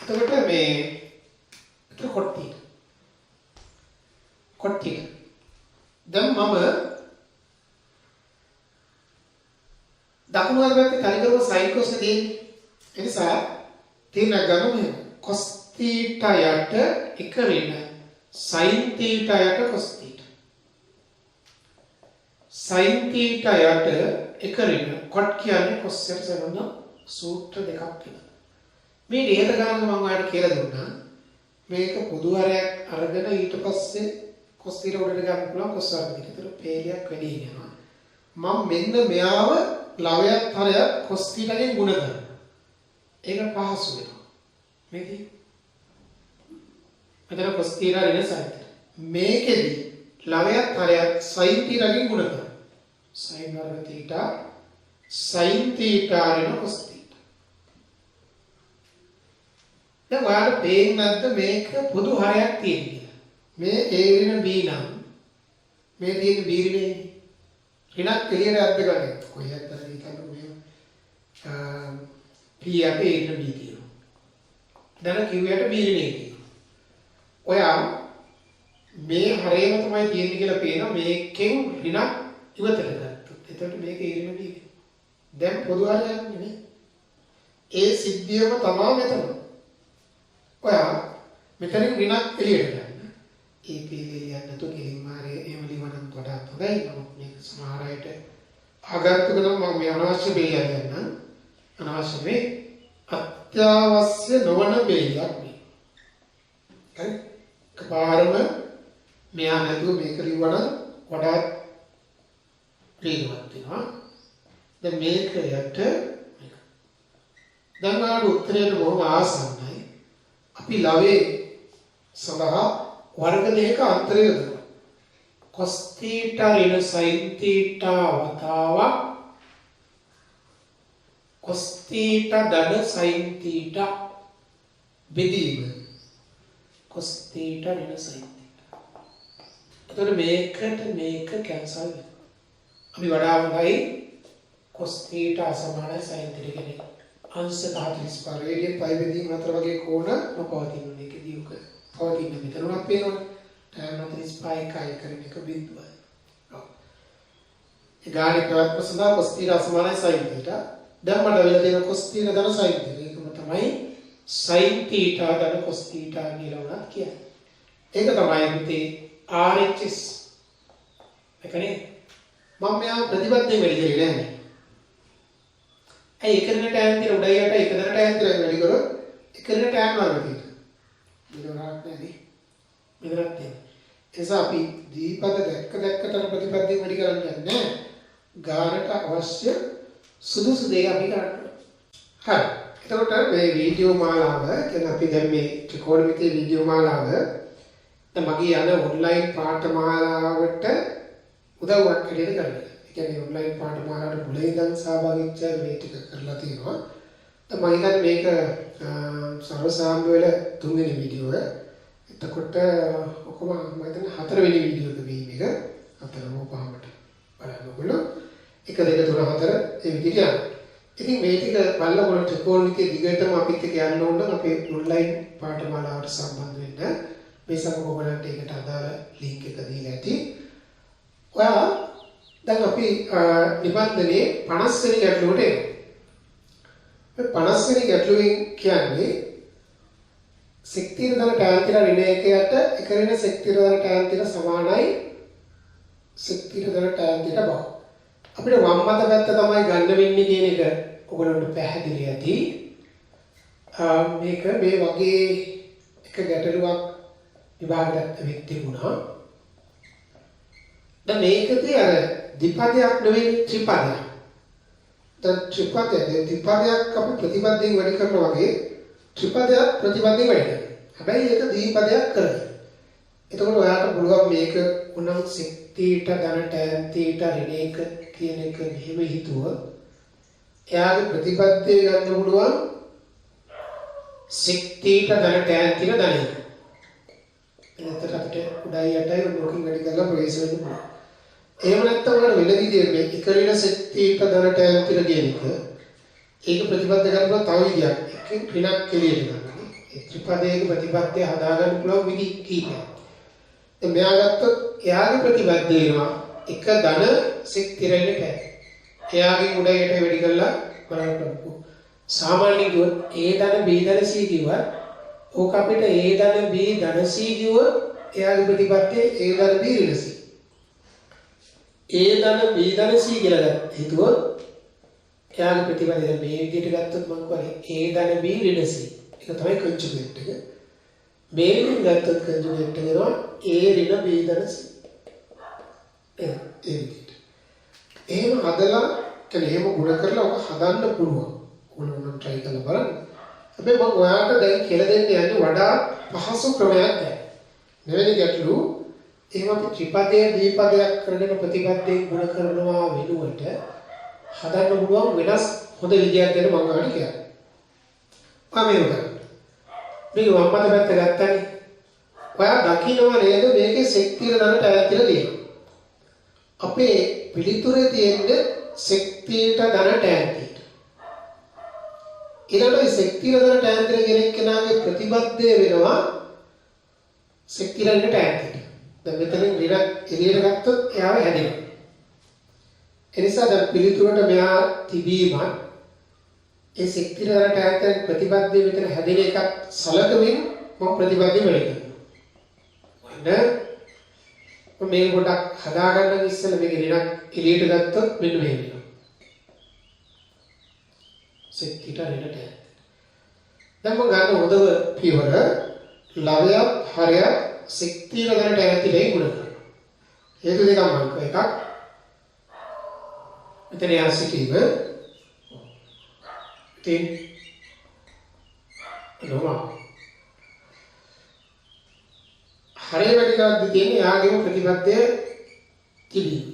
එතකොට මේ මෙතන කොට්ටීට දැන් මම දකුණු අත පැත්තේ කලින් කරපු sin cos එක දෙන්නේ. ඒ නිසා තීරණ ගන්න මෙහෙම cos theta යට එක ඍණ sin theta යට cos theta. sin theta යට එක ඍණ cot කියන්නේ cos එකට සම්බන්ධ සූත්‍ර දෙකක් තියෙනවා. මේ දෙහෙත ගන්න මම ඔයාලට කියලා දුන්නා. මේක පොදු හරයක් අරගෙන ඊට පස්සේ cos theta උඩට ගන්න පුළුවන් cos වර්ග දෙක. ඒතර පේලියක් වැඩි වෙනවා. මම මෙන්න මෙයාව ලවයක් හරයක් cos theta ගෙන් ගුණ කරනවා. ඒක පහසු වෙනවා. මේකේ මෙතන cos theta ඍණ sin theta. මේකෙදි ලවයක් හරයක් sin theta ගෙන් ගුණ කරනවා. sin වර්ග theta sin theta ඍණ cos theta. දැන් ඔයාලට පේන්නේ නැද්ද මේක පොදු හරයක් තියෙන කියලා. මේ a ඍණ b නම් මේ තියෙන b ඍණේ ඍණක් එළියට අද්ද ගන්න. කොහේද තමයි හිතන්නේ මේ p යට a ඍණ b තියෙනවා. දැන් q යට b ඍණේ තියෙනවා. ඔයා මේ හරේම තමයි තියෙන්නේ කියලා පේනවා. මේකෙන් ඍණක් ඉවතට ගත්තොත්. එතකොට මේක a ඍණ b. දැන් පොදු හරයක් නෙමෙයි. ඒ සිද්ධියම තමයි මෙතන. ඔයා මෙතනින් ඍණක් එළියට ගන්න. ඒ පිළියෙල යන්න තු කෙලින්ම හරි එහෙම ලිවනත් වඩා හොඳයි. නමුත් මේක සමහර අයට ආගන්තුක නම් මම මේ අනවශ්‍ය බෙලියක් ගන්න. අනවශ්‍ය මේ අත්‍යවශ්‍ය නොවන බෙලියක් මේ. හරි? කපාරම මෙයා නැතුව මේක ලිවන වඩා ප්‍රේමවත් වෙනවා. දැන් මේක යට දැන් ආඩු උත්තරයට බොහොම ආසන්නයි. අපි ලවේ සඳහා වර්ග දෙක අන්තරය යොදනවා. cos theta ඍණ sin theta වතාවක් cos theta ධන sin theta බෙදීම cos theta ඍණ sin theta. එතකොට මේකට මේක කැන්සල් වෙනවා. අපි වඩා හොඳයි cos theta සමානයි sin theta කෙනෙක්. अंश 45 रेडियन पाई बेदी मात्रा वगे कोण නොපවතින එකදී උක පවතින මෙතන උනත් පේනවනේ tan 45 කයි කරන එක බිඳුවයි. ඔව්. ඒ ගානේ ප්‍රවත්ම සඳහා cos theta සමානයි sin theta. දැන් මට වෙලා තියෙන cos theta ධන sin theta. ඒකම තමයි sin theta ධන cos theta කියලා උනත් කියන්නේ. ඒක තමයි පුතේ RHS. එකනේ මම මෙයා ප්‍රතිපදයෙන් වැඩි කරේ නෑ. එකරන tan theta උඩ යට එකදර tan theta වැඩි කරොත් එකරන tan වර්ග theta. ඒක උනාක් නෑනේ. මෙතනක් තියෙනවා. ඒ නිසා අපි දීපද දැක්කට ප්‍රතිපදයෙන් වැඩි කරන්නේ නැහැ. ගානට අවශ්‍ය සුදුසු දේ අපි කරන්නේ. හරි. එතකොට මේ වීඩියෝ මාලාව කියන්නේ අපි දැන් මේ ත්‍රිකෝණමිතිය වීඩියෝ මාලාව මගේ යන ඔන්ලයින් පාඨමාලාවට උදව්වක් හැටියට කරනවා. ඒ කියන්නේ ඔන්ලයින් පාඨමාලාවට මුලින් ඉඳන් සහභාගීත්වය මේ ටික කරලා තියෙනවා. දැන් මම හිතන්නේ මේක සර්වසාමාන්‍ය වල තුන්වෙනි වීඩියෝ එක. එතකොට ඔකම මම හිතන්නේ හතරවෙනි වීඩියෝ එක වීම එක. හතරම පහකට බලන්නකො. 1 2 3 4 ඒ විදිහට යනවා. ඉතින් මේ ටික බලනකොට ත්‍රිකෝණමිතිය දිගටම අපිත් එක්ක යන්න ඕන නම් අපේ ඔන්ලයින් පාඨමාලාවට සම්බන්ධ වෙන්න මේ සමගොමලන්ට ඒකට අදාළ ලින්ක් එක දීලා ඇති. ඔයා දැන් අපි නිබන්ධනයේ 50 වෙනි ගැටලුවට එනවා. මේ 50 වෙනි ගැටලුවෙන් කියන්නේ සෙක්තිර ධන tan θ ඍණ 1යට එක ඍණ සෙක්තිර ධන tan θ සමානයි සෙක්තිර ධන tan θ බව. අපිට වම් අත පැත්ත තමයි ගන්න වෙන්නේ කියන එක ඔයගොල්ලන්ට පැහැදිලි ඇති. මේක මේ වගේ එක ගැටලුවක් විභාගයට වෙත් තිබුණා. දැන් මේකදී අර ද්විපදයක් නෙවෙයි ත්‍රිපදයක්. දැන් ත්‍රිපදයක් අපි ප්‍රතිපදයෙන් වැඩි කරනවා වගේ ත්‍රිපදයක් ප්‍රතිපදයෙන් වැඩි කරනවා. හැබැයි ඒක ද්විපදයක් කරගන්න. එතකොට ඔයාලට පුළුවන් මේක උනම් sec θ ධන tan θ ඍණ 1 කියන එක මෙහෙම හිතුවොත් එයාගේ ප්‍රතිපදයේ ගන්න පුළුවන් sec θ ධන tan θ ධන 1. එතකොට අපිට උඩයි යටයි ඔන්නෝකින් වැඩි කරලා ප්‍රවේශ වෙන්න පුළුවන්. එහෙම නැත්නම් වල වෙන විදිහට මේ එක ඍණ sec θ ධන tan θ කියන එක ඒක ප්‍රතිපද කරනවා තව විදියක්. එකෙන් ඍණක් කෙලියට ගන්න. ඒ ත්‍රිපදයේ ප්‍රතිපදයේ හදාගන්න පුළුවන් විදි කීපයක්. දැන් මෙයා ගත්තොත් එයාගේ ප්‍රතිපද වෙනවා එක ධන sec θ ඍණ tan. එයාගේ උඩයට වැඩි කරලා බලන්න. සාමාන්‍යයෙන් කිව්වොත් a ධන b ධන c කිව්වත් ඕක අපිට a ධන b ධන c කිව්වොත් එයාගේ ප්‍රතිපදයේ a ධන b ඍණ c. a ධන b ධන c කියලා හිතුවොත් එයාගේ ප්‍රතිපදය දැන් මේ විදිහට ගත්තොත් මම කියන්නේ a ධන b ඍණ c. ඒක තමයි කන්ජුගේට් එක. මේ විදිහට ගත්තොත් කන්ජුගේට් එක වෙනවා a ඍණ b ධන c. ඒ විදිහට. එහෙම හදලා කියන්නේ එහෙම ගුණ කරලා ඔක හදන්න පුළුවන්. ඕනනම් try කරලා බලන්න. හැබැයි මම ඔයාලට දැන් කියලා දෙන්න යන්නේ වඩා පහසු ක්‍රමයක් දැන්. මෙවැනි ගැටලු එහෙම අපි ත්‍රිපදයේ දීපදයක් කරගෙන ප්‍රතිපදයෙන් ගුණ කරනවා වෙනුවට හදන්න පුළුවන් වෙනස් හොඳ විදියක් ගැන මම ඔයාලට කියන්නම්. මේක වම් අත පැත්ත ගත්තනේ. ඔයා දකින්නවා නේද මේකේ sec θ ධන tan θ තියෙනවා. අපේ පිළිතුරේ තියෙන්නේ sec θ ධන tan θ. ඊළඟට sec θ ධන tan θ කියන කෙනාගේ ප්‍රතිපදය වෙනවා sec θ ධන tan θ. දැන් මෙතනින් ඍණ එළියට ගත්තොත් එයාව හැදෙනවා. ඒ නිසා දැන් පිළිතුරට මෙයා තිබීමත් ඒ sec θ ධන tan θ ප්‍රතිපදයේ මෙතන හැදෙන එකක් සලකමින් මම ප්‍රතිපදයේ වැඩි කරනවා. මේ පොඩක් හදාගන්න ඉස්සෙල්ලා මේක ඍණ එළියට ගත්තොත් මෙන්න මේ වෙනවා. sec θ ඍණ tan. දැන් මම ගන්න හොඳව පියවර ලවයක් හරයක් sec θ ධන tan θ දෙයි ගුණ කරනවා. හේතු දෙකක් මම එකක් මෙතන යා සිටීම තින් නෝමා හරේ වැඩි කරද්දී තියෙන්නේ යාගේම ප්‍රතිපදය තිබීම.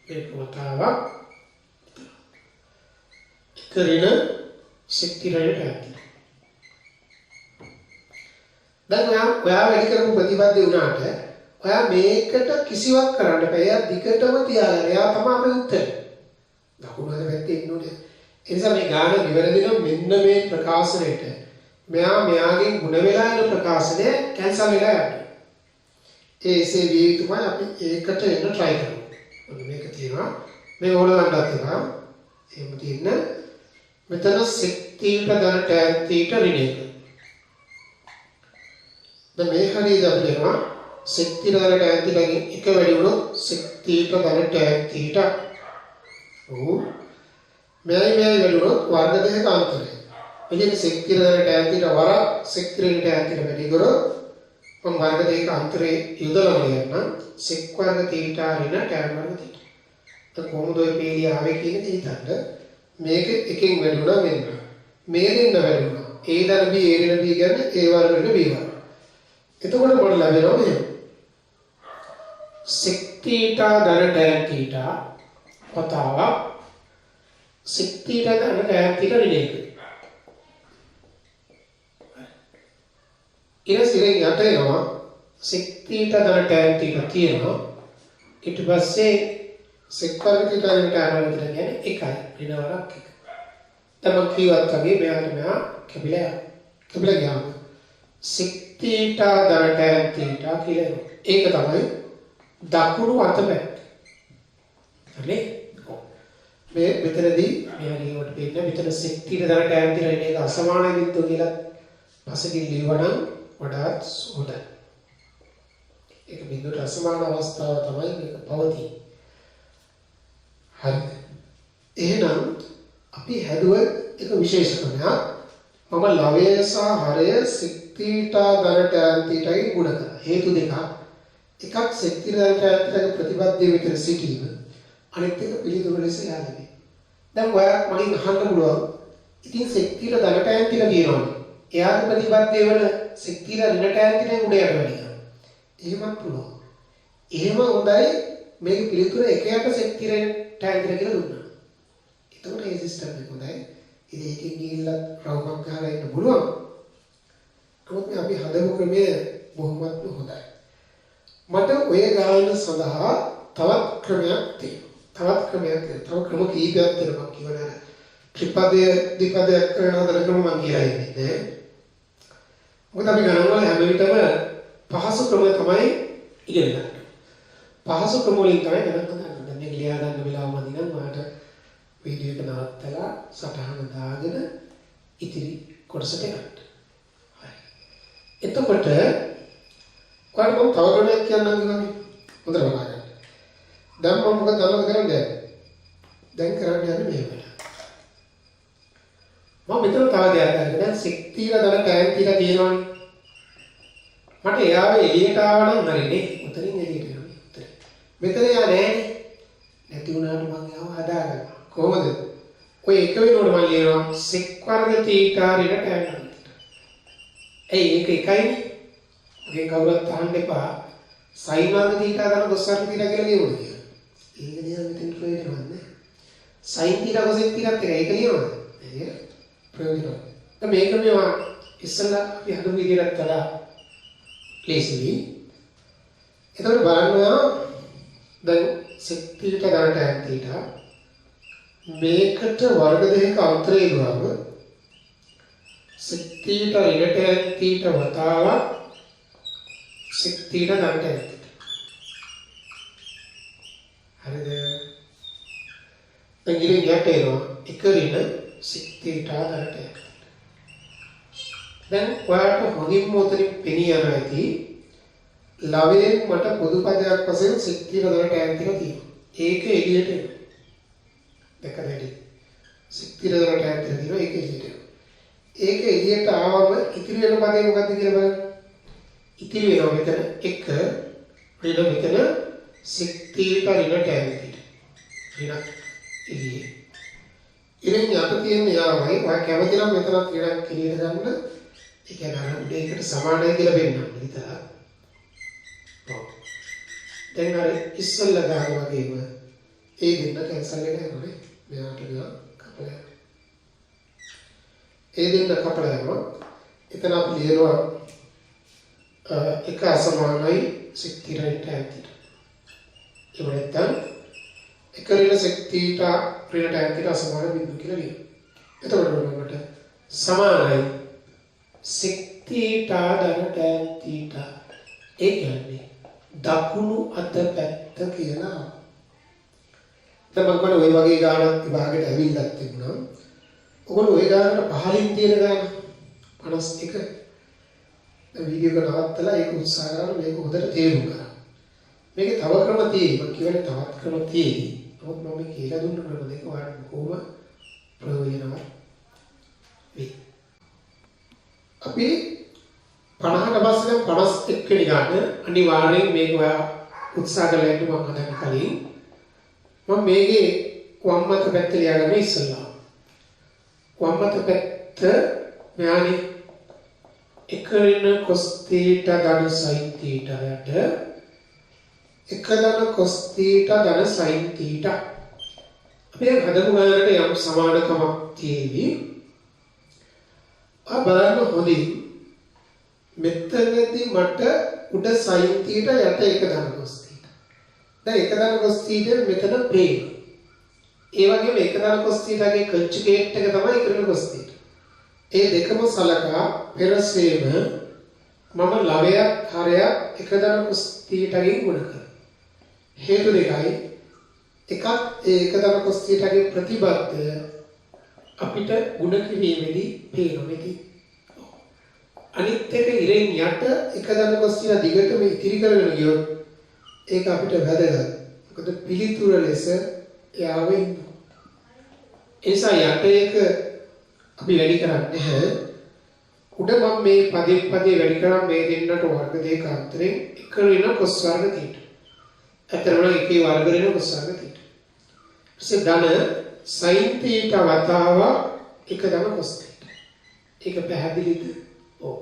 ඒක වතාවක් කරන sec θ ඍණ tan. දැන් ඔයා වැඩි කරපු ප්‍රතිපදේ උනාට ඔයා මේකට කිසිවක් කරන්න බෑ. එයා දිගටම තියාගන්න. එයා තමයි අපේ උත්තරේ. දකුණු අත පැත්තේ ඉන්න ඕනේ. ඒ නිසා මේ ගාන නිවැරදි නම් මෙන්න මේ ප්‍රකාශනයේට මෙයාගෙන් ගුණ වෙලා යන ප්‍රකාශනය කැන්සල් වෙලා යනවා. ඒසේ විය යුතුමයි අපි ඒකට එන්න try කරමු. මේක තියෙනවා. මේ ඕනලන්ටත් තියෙනවා. එහෙම තියෙන මෙතන sec θ ධන tan θ ඍණ 1. දැන් මේ හරියට අපිට එනවා sec θ ධන tan θ ගෙන් එක වැඩි වුණොත් sec θ ධන tan θ. මෙයි වැඩි වුණොත් වර්ග දෙකක අන්තරය. එදින sec θ ධන tan θ වර sec θ ඍණ tan θ වැඩි කරොත් මම වර්ග දෙක අතරේ යොදලා බලන්න sec වර්ග θ ඍණ tan වර්ග θ. දැන් කොහොමද ඔය පේලිය ආවේ කියන එක හිතන්න. මේක එකෙන් වැඩුණා මෙන්න. මේ දෙන්න වැඩුණා. a ධන b a ඍණ b කියන්නේ a වර්ග ඍණ b වර්ග. එතකොට මොකද ලැබෙනව මෙහෙම. sec θ ධන tan θ වතාවක් sec θ ධන tan θ ඍණ 1. ඉරසිරෙන් යට එනවා sec θ ධන tan θ තියෙනවා. ඊට පස්සේ sec වර්ග θ ධන tan වර්ග θ කියන්නේ 1යි ඍණ වරක් 1. තමන් කිව්වත් වගේ මෙයාට මෙහා කැපිලා ගියාම sec θ ධන tan θ කියලා එනවා. ඒක තමයි දකුණු අත පැත්ත. හරි? මේ මෙතනදී මෙයා ලියවට දෙන්න මෙතන sec θ ධන tan θ ඍණ 1 අසමාන බිඳුව කියලා පසකින් ලියවනම් වඩාත් හොඳයි. ඒක බිඳුවට අසමාන අවස්ථාව තමයි මේක පවතින්නේ. හරි. එහෙනම් අපි හැදුව එක විශේෂ ක්‍රමයක් මම ලවය සහ හරය sec θ ධන tan θ යි ගුණ කරා. හේතු දෙකක්. එකක් sec θ ධන tan θ ගේ ප්‍රතිපත්තිය විතර සිටීම. අනිත් එක පිළිතුරු ලෙස යාළුවේ. දැන් ඔයා මගෙන් අහන්න පුළුවන්. ඉතින් sec θ ධන tan θ කියනවනේ. එයාගේ ප්‍රතිපත්තිය වල sec θ ඍණ tan θ නේ උඩයට වැඩිනවා. එහෙමත් පුළුවන්. එහෙම හොඳයි මේක පිළිතුර එකයට sec θ tan θ කියලා දුන්නා. එතකොට මේ සිස්ටම් එක හොඳයි. ඉතින් ඒකෙන් ගිහිල්ලා රවුමක් ගහලා ඉන්න පුළුවන්. නමුත් අපි හදමු ක්‍රමය බොහොමත්ම හොඳයි. මට ඔය ගාන සඳහා තවත් ක්‍රමයක් තියෙනවා. තව ක්‍රම කීපයක් තියෙනවා මම කියවන ත්‍රිපදය දෙපදයක් කරන හදන ක්‍රම මම කියලා ඉන්නේ. මොකද අපි ගණන් වල හැම විටම පහසු ක්‍රම තමයි ඉගෙන ගන්න. පහසු ක්‍රම වලින් තමයි ගණන් හදන්නේ. දැන් මේක ලියා ගන්න වෙලාව මදි නම් ඔයාලට වීඩියෝ එක නවත්තලා සටහන දාගෙන ඉතිරි කොටසට යන්න. හරි. එතකොට ඔයාලට මම තව ක්‍රමයක් කියන්නම් කිව්වනේ. හොඳට බලන්න. දැන් මම මොකද දන්නවද කරන්නේ? දැන් කරන්න යන්නේ මෙහෙම. මම මෙතන තව දෙයක් අරගෙන sec θ ධන tan θ තියෙනවනේ. මට එයාව එළියට ආව නම් හරිනේ. උතරින් එළියට යනවා. උතරින්. මෙතන යා නෑනේ. නැති වුණාට මම යාව හදාගන්නවා. කොහොමද? ඔය එක වෙනකොට මම ලියනවා sec වර්ග θ ඍණ tan θ. ඒක එකයිනේ. ඔගේ කවුරුත් අහන්න එපා. sin වර්ග θ ගන්න cos වර්ග θ කියලා ලියමුද කියලා. ඒක ලියන්න මෙතෙන් ප්‍රයෝජනවත් නෑ. sin θ cos θ එකත් එක ඒක ලියනවද? ඒක ප්‍රයෝජනවත්. දැන් මේක මේවා ඉස්සෙල්ලා අපි හදමු විදිහට කළා. ලේසියි. එතකොට බලන්න දැන් sec θ ධන tan θ මේකට වර්ග දෙකක අන්තරය ගාව sec θ ඍණ tan θ වතාවක් sec θ ධන tan θ. හරිද? දැන් ඉතින් යට එනවා එක ඍණ sec θ ධන tan θ. දැන් ඔයාලට හොඳින්ම උතරින් පෙනී යනවා ඇති ලවයෙන් මට පොදු පදයක් වශයෙන් sec θ ධන tan θ තියෙනවා. ඒක එළියට එනවා. දැකගන්න. sec θ ධන tan θ තියෙනවා ඒක එළියට එනවා. ඒක එළියට ආවම ඉතිරි වෙන පදේ මොකක්ද කියලා බලන්න. ඉතිරි වෙනවා මෙතන 1 ඍණ මෙතන sec θ ඍණ tan θ. ඍණ එළියේ. ඉතින් යට තියෙන යාමයි ඔය කැමති නම් මෙතනත් ඍණක් එළියට ගන්න. ඒ කියන්නේ අර උඩේකට සමානයි කියලා පෙන්නන්න විතර. ඔව්. දැන් අර ඉස්සෙල්ලා ගාන වගේම ඒ දෙන්න කැන්සල් වෙලා යනනේ. මෙයාට ගියා කපලා. ඒ දෙන්න කපලා යනවා. එතන අපි ලියනවා එක අසමානයි sec θ tan θ. ඒ වෙලෙන් එක ඍණ sec θ ඍණ tan θ අසමාන බිඳු කියලා ලියනවා. එතකොට මොනකට සමානයි sec θ ධන tan θ. ඒ කියන්නේ දකුණු අත පැත්ත කියලා. දැන් මම ඔය වගේ ගානක් විභාගයට ඇවිල්ලත් තිබුණා. ඔයගොල්ලෝ ওই ගානට පහලින් තියෙන ගාන 51. දැන් වීඩියෝ එක නවත්තලා ඒක උත්සාහ කරලා මේක හොඳට තේරුම් ගන්න. මේකේ තව ක්‍රම තියෙයි. මම කියවනේ තවත් ක්‍රම තියෙයි. නමුත් මම මේ කියලා දුන්න ක්‍රම දෙක ඔයාලට කොහොම ප්‍රයෝජනවත් වෙයි. අපි 50ට පස්සේ දැන් 51 වෙනි ගන්න අනිවාර්යෙන් මේක ඔයා උත්සාහ කරලා ඉන්න මම හදන්න කලින් මම මේකේ වම් අත පැත්ත ලියාගන්න ඉස්සෙල්ලා වම් අත පැත්ත මෙයානේ 1 ඍණ cos θ ධන sin θ යට 1 ධන cos θ ධන sin θ අපි හදපු ගානට යම් සමානකමක් තියෙවි ආ බලන්න හොඳින් මෙතනදී මට උඩ sin θ යට 1 ධන cos θ දැන් 1 ධන cos θ මෙතන පේන ඒ වගේම 1 ධන cos θ ගේ කන්ජුගේට් එක තමයි 1 ඍණ cos θ ඒ දෙකම සලකා පෙරසේම මම ලවයක් හරයක් 1 ධන cos θ ගෙන් ගුණ කරා හේතු දෙකයි එකක් ඒ 1 ධන cos θ ගේ ප්‍රතිබද්ධය අපිට ගුණ කිරීමේදී පේනවා ඉතින් අනිත් එක ඉරෙන් යට 1 ධන cos θ දිගටම ඉතිරි කරගෙන ගියොත් ඒක අපිට වැදගත් මොකද පිළිතුර ලෙස යාවෙ ඉන්නවා ඒ නිසා යට එක අපි වැඩි කරන්නේ නැහැ උඩ මම මේ පදයෙන් පදේ වැඩි කරා මේ දෙන්නට වර්ග දෙක අතරෙන් 1 ඍණ cos වර්ග θ අතරම එකේ වර්ග ඍණ cos වර්ග θ ඊට ධන sin θ වතාව 1 ධන cos θ ඒක පැහැදිලිද ඔව්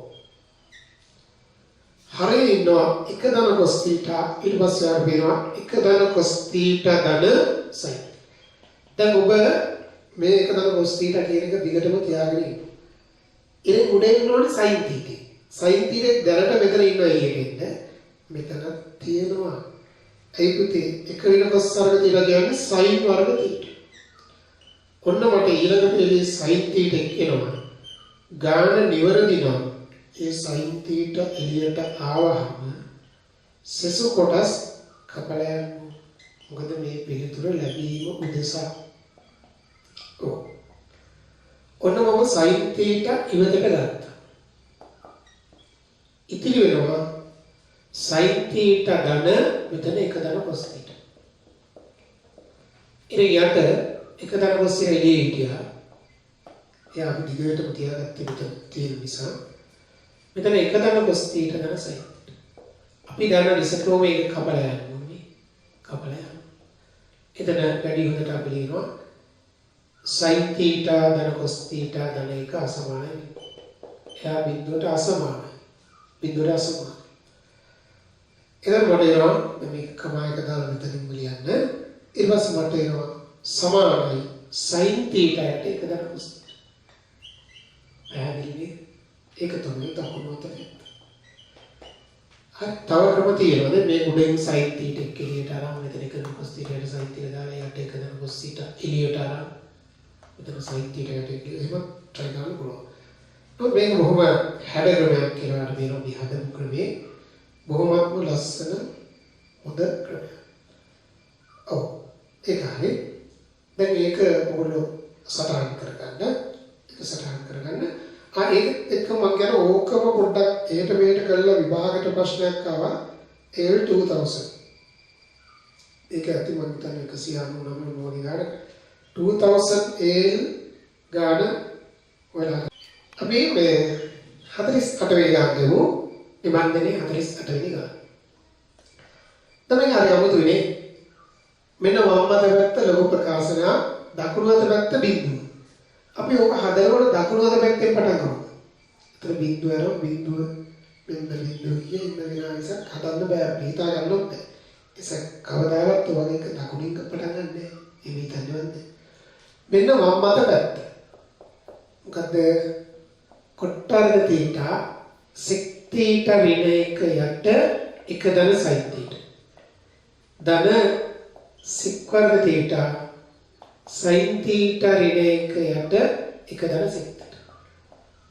හරිය ඉන්නවා 1 ධන cos θ ඊට පස්සේ ආර වෙනවා 1 ධන cos θ ධන sin දැන් ඔබ මේ 1 ධන cos θ කියන එක දිගටම තියාගෙන ඉන්න. ඉතින් උඩේ ඉන්නෝනේ sin θ. sin θ දැනට මෙතන ඉන්න එළියෙන්න මෙතන තියෙනවා. ඒ පුතේ 1 ඍණ cos වර්ග θ කියන්නේ sin වර්ග θ. ඔන්න මට ඊළඟ පෙළේ sin θ එක්කෙනවා. ගාන නිවැරදි නම් ඒ sin θ එළියට ආවහම සෙසු කොටස් කපලා යනවා. මොකද මේ පිළිතුර ලැබීම උදෙසා ඔන්න මම sin θ ඉවතට ගත්තා. ඉතිරි වෙනවා sin θ ධන මෙතන 1 ධන cos θ. ඉතින් යට 1 ධන cos θ එළියේ හිටියා. එයා අපි දිගටම තියාගත්තේ මෙතන තියෙන නිසා. මෙතන 1 ධන cos θ ධන sin. අපි දන්න රිසටෝ මේක කපලා යන්නේ. කපලා යනවා. එතන වැඩි හොඳට අපි ලියනවා sin θ ධන cos θ ධන 1 අසමානයි. එයා බිඳුවට අසමානයි. බිඳුවට අසමානයි. එතන මට එනවා මේක කමායක දාලා මෙතනින් ලියන්න. ඊට පස්සේ මට එනවා සමානයි sin θ යට 1 ධන cos θ. පැහැදිලිද? ඒක තමයි දකුණු අත පැත්ත. හරි තව ක්‍රම තියෙනවා. දැන් මේ උඩින් sin θ එක්ක එළියට අරන් මෙතන 1 ධන cos θ යට sin θ දාලා යට 1 ධන cos θ එළියට අරන් මෙතන sin θ යට එහෙම try කරන්න පුළුවන්. මේක බොහොම හැඩ ක්‍රමයක් කියලා කියනවා මේ හදපු ක්‍රමේ. බොහොමත්ම ලස්සන හොඳ ක්‍රමයක්. ඔව් ඒක හරි. දැන් මේක ඔයගොල්ලෝ සටහන් කරගන්න. ඒක සටහන් කරගන්න. ඒක එක්ක මම කියන ඕකම පොඩ්ඩක් එහෙට මෙහෙට කරලා විභාගයට ප්‍රශ්නයක් ආවා AL 2000. ඒක ඇති මම හිතන්නේ 199 වගේ ගාන 2000 AL ගාන ඔයාලා අපි මේ 48 වෙනි ගාන දෙමු. නිබන්ධනේ 48 වෙනි ගාන. තමයි හරි අමුතුනේ. මෙන්න වම් අත පැත්ත ලඝු ප්‍රකාශන දකුණු අත පැත්ත බිඳුව. අපි ඕක හදනකොට දකුණු අත පැත්තෙන් පටන් ගමු. ඒතර බිඳුව අර බිඳුව කියන ඉන්න විනාසක් හදන්න බෑ. හිතා ගන්නොත් බෑ. ඒක කවදාවත් වගේ එක දකුණින් පටන් ගන්න නෑ. ඒ හිතන්නේවත් මෙන්න වම් අත පැත්ත. මොකද කොට්ටාරක තීටා sec theta ඍණ 1 යට 1 ධන sin theta. ධන sec වර්ග theta sin theta ඍණ 1 යට 1 ධන sec theta.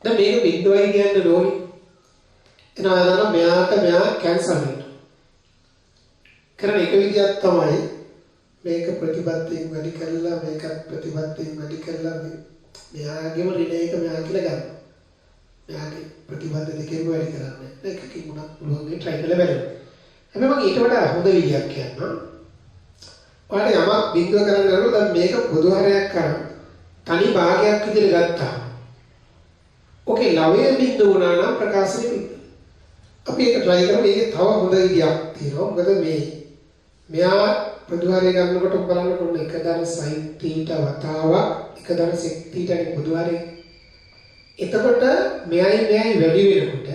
දැන් මේක බිඳුවයි කියන්න ඕනේ. එනවා දැන් මෙයාට මෙයා කැන්සල් වෙනවා. කරන එක විදියක් තමයි මේක ප්‍රතිපත්තියෙන් වැඩි කරලා මේක ප්‍රතිපත්තියෙන් වැඩි කරලා මෙයාගේම ඍණ 1 මෙයා කියලා ගන්නවා. මෙයාගේ ප්‍රතිපද දෙකේම වැඩි කරන්නේ. ඒකකින් උනත් පුළුවන් මේ try කරලා බලන්න. හැබැයි මම ඊට වඩා හොඳ විදියක් කියන්නම්. ඔයාලා යමක් බිඳුව කරන්න ගන්නකොට දැන් මේක පොදු හරයක් කරන් තනි භාගයක් විදිහට ගත්තා. ඕකේ ලවය බිඳුව වුණා නම් ප්‍රකාශනය බිඳුව. අපි ඒක try කරමු. මේකේ තව හොඳ ඉඩයක් තියෙනවා. මොකද මෙයා පොදුහාරය ගන්නකොට බලන්න කොන්න එක දර sin θ වතාවක් එක දර sec θ නේ පොදුහාරය. එතකොට මෙයයි වැඩි වෙනකොට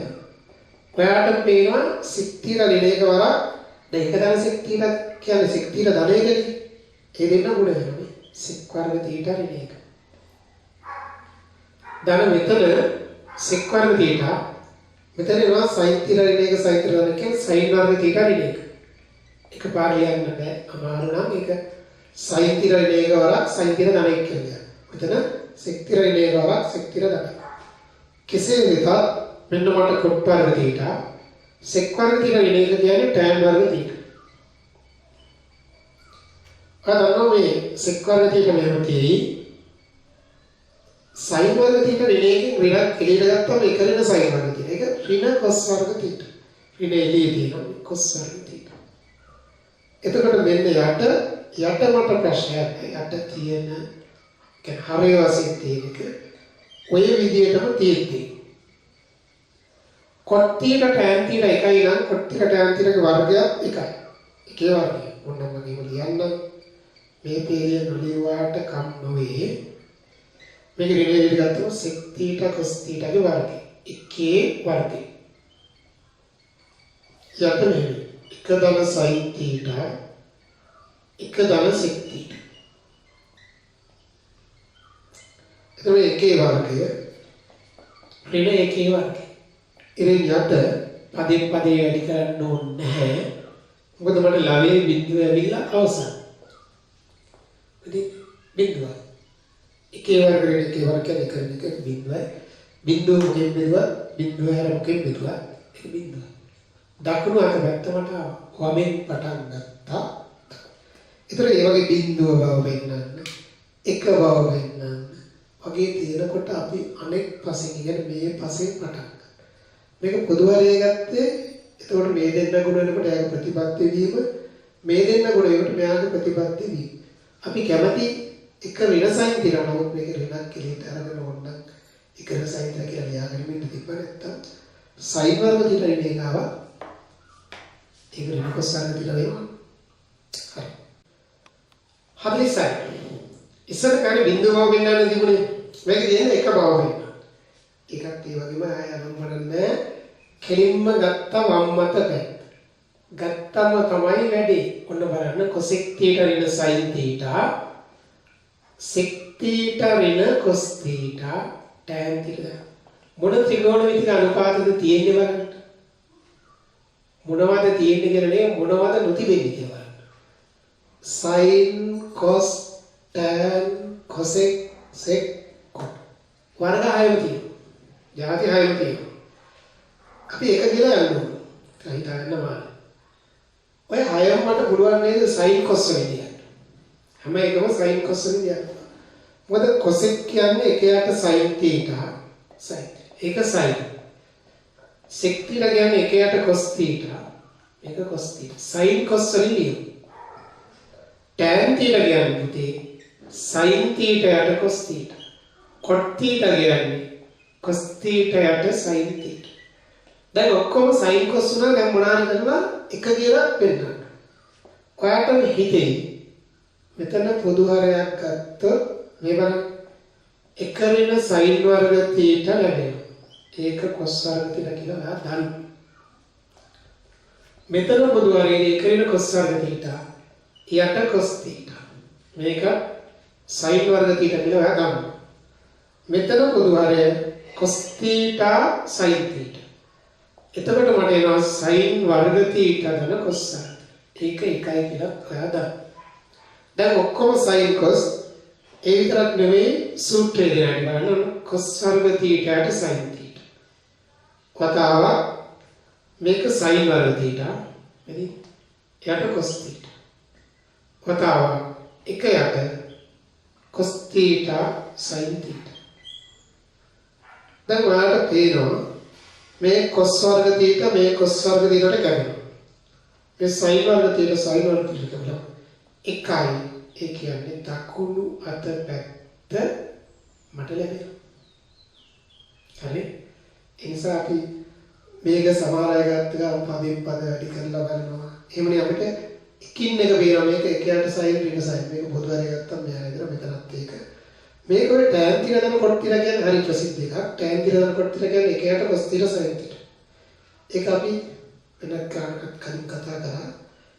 ඔයාට පේනවා sec θ ඍණ එක වරක් දැන් එක දර sec θ කියන්නේ sec θ ධනයකනේ. ඒ දෙන්න ගුණ වෙනවා. sec වර්ග θ ඍණ එක. දැන් මෙතන sec වර්ග θ මෙතන එනවා sin θ ඍණ එක sin θ ධන කියන්නේ sin වර්ග θ ඍණ එක. එකපාර ලියන්න බෑ. අමාරු නම් ඒක sin θ ඍණ එක වරක් sin θ ධනයක් කියන්නේ. මෙතන sec θ ඍණ එක වරක් sec θ ධනයක්. කෙසේ වෙතත් මෙන්න මට cot වර්ග θ sec වර්ග θ ඍණ එක කියන්නේ tan වර්ග θ. අදන්න මේ sec වර්ග θ මෙහෙම තියෙයි. sin වර්ග θ ඍණ එකෙන් ඍණක් එළියට ගත්තම ඒක ඍණ sin වර්ග θ. ඒක ඍණ cos වර්ග θ. ඍණ එළියේ තියෙනවා cos වර්ග θ. එතකොට මෙන්න යට මට ප්‍රශ්නයක් යට තියෙන කියන්නේ හරය වශයෙන් තියෙන එක ඔය විදිහටම තියෙන්නේ. cot θ tan θ එකයි නම් cot θ tan θ ගේ වර්ගයක් එකයි. එකේ වර්ගය. මොනවා මම ලියන්නම්. මේ තේරිය නොලියුවාට කම් නොවේ. මේක රිලේට් ගත්තොත් sec θ cos θ ගේ වර්ගය. එකේ වර්ගය. යට මෙහෙම. එක ධන sin θ එක ධන sec θ. එතකොට එකේ වර්ගය ඍණ එකේ වර්ගය. ඉතින් යට පදයෙන් පදේ වැඩි කරන්න ඕනේ නැහැ. මොකද මට ළවේ බිඳුව ඇවිල්ලා අවසන්. ඉතින් බිඳුව එකේ වර්ග ඍණ එකේ වර්ග කියන්නේ එක ඍණ එක බිඳුවයි. බිඳුව මොකෙන් බෙදුවා? බිඳුව හැර මොකෙන් බෙදුවා? ඒක බිඳුව. දකුණු අත පැත්ත මට වමෙන් පටන් ගත්තා. ඒතර ඒ වගේ බිඳුව බව වෙන්නන්න එක බව වෙන්නන්න වගේ තියෙනකොට අපි අනෙක් පසෙන් කියන්නේ මේ පසෙන් පටන් ගන්නවා. මේක පොදු හරය ගත්තේ එතකොට මේ දෙන්න ගුණ වෙනකොට එයාගේ ප්‍රතිපත්ති වීම මේ දෙන්න ගුණ වෙනකොට මෙයාගේ ප්‍රතිපත්ති වීම. අපි කැමති එක ඍණ සයින් තියනවා. නමුත් මේක ඍණක් කියලා අරගෙන ඕනනම් එක ඍණ සයින් කියලා ලියාගෙන ඉන්න තිබ්බ නැත්තම් සයින් වර්ග θ ඍණ එක ආවා. ඒක ඍණ cos වර්ග θ වෙනවා. හරි. හදිසයි. ඉස්සර කාලේ බිඳුව බව වෙනන්න තිබුණේ. මේක තියෙන්නේ එක බව වෙන්න. ඒකත් ඒ වගේම ආය අනුමරන්නේ කෙලින්ම ගත්ත වම් මත පැත්ත. ගත්තම තමයි වැඩි. ඔන්න බලන්න cosec θ ඍණ sin θ sec θ ඍණ cos θ tan θ. මොන ත්‍රිකෝණමිතික අනුපාතද තියෙන්නේ බලන්න. මොනවද තියෙන්නේ කියලා නේ මොනවද නොතිබෙන්නේ කියලා බලන්න. sin cos tan cosec sec cot වර්ග 6ම තියෙනවා. ජාති 6ම තියෙනවා. අපි එක කියලා යන්න ඕනේ. හිතාගන්න මාන. ඔය 6ම මට පුළුවන් නේද sin cos වලින් ලියන්න. හැම එකම sin cos වලින් ලියන්න. මොකද cosec කියන්නේ එකයට sin θ sin. ඒක sin. sec θ කියන්නේ එකයට cos θ. මේක cos θ. sin cos වලින් ලියමු. tan θ කියන්නේ පුතේ sin θ යට cos θ. cot θ කියන්නේ cos θ යට sin θ. දැන් ඔක්කොම sin cos උනා දැන් මොනවාරි කරලා එක කියලා පෙන්නන්න. ඔයාට හිතෙයි මෙතන පොදු හරයක් ගත්තොත් මේ බලන්න එක ඍණ sin වර්ග θ ලැබෙනවා. ඒක cos වර්ග θ කියලා ඔයා දන්න. මෙතන පොදු හරයේ එක ඍණ cos වර්ග θ යට cos θ. මේක sin වර්ග θ කියලා ඔයා දන්න. මෙතන පොදු හරය cos θ sin θ. එතකොට මට එනවා sin වර්ග θ ධන cos වර්ග. ඒක එකයි කියලා ඔයා දන්න. දැන් ඔක්කොම sin cos ඒ විතරක් නෙවෙයි සූත්‍රය දෙන්න බලන්න cos වර්ග θ යට sin θ. වතාව මේක sin වර්ග θ එනි යට cos θ. වතාව එක යට cos θ sin θ. දැන් ඔයාලට පේනවා මේ cos වර්ග θ මේ cos වර්ග θ වලට කැපෙනවා. මේ sin වර්ග θ sin වර්ග θ කියලා එකයි. ඒ කියන්නේ දකුණු අත පැත්ත මට ලැබෙනවා. හරි? ඒ නිසා අපි මේක සමහර අය ගත්ත ගමන් පදින් පද වැඩි කරලා බලනවා. එහෙමනේ අපිට එකින් එක බේරම මේක එකයට සයින් වෙන සයින් මේක පොදු හරි ගත්තම මෙහා ඉදලා මෙතනත් ඒක. මේක ඔය tan theta දන cot theta කියන්නේ හරි ප්‍රසිද්ධ එකක්. tan theta දන cot theta කියන්නේ එකයට cos theta sin theta. ඒක අපි වෙනත් කාරණාවක් කලින් කතා කරා.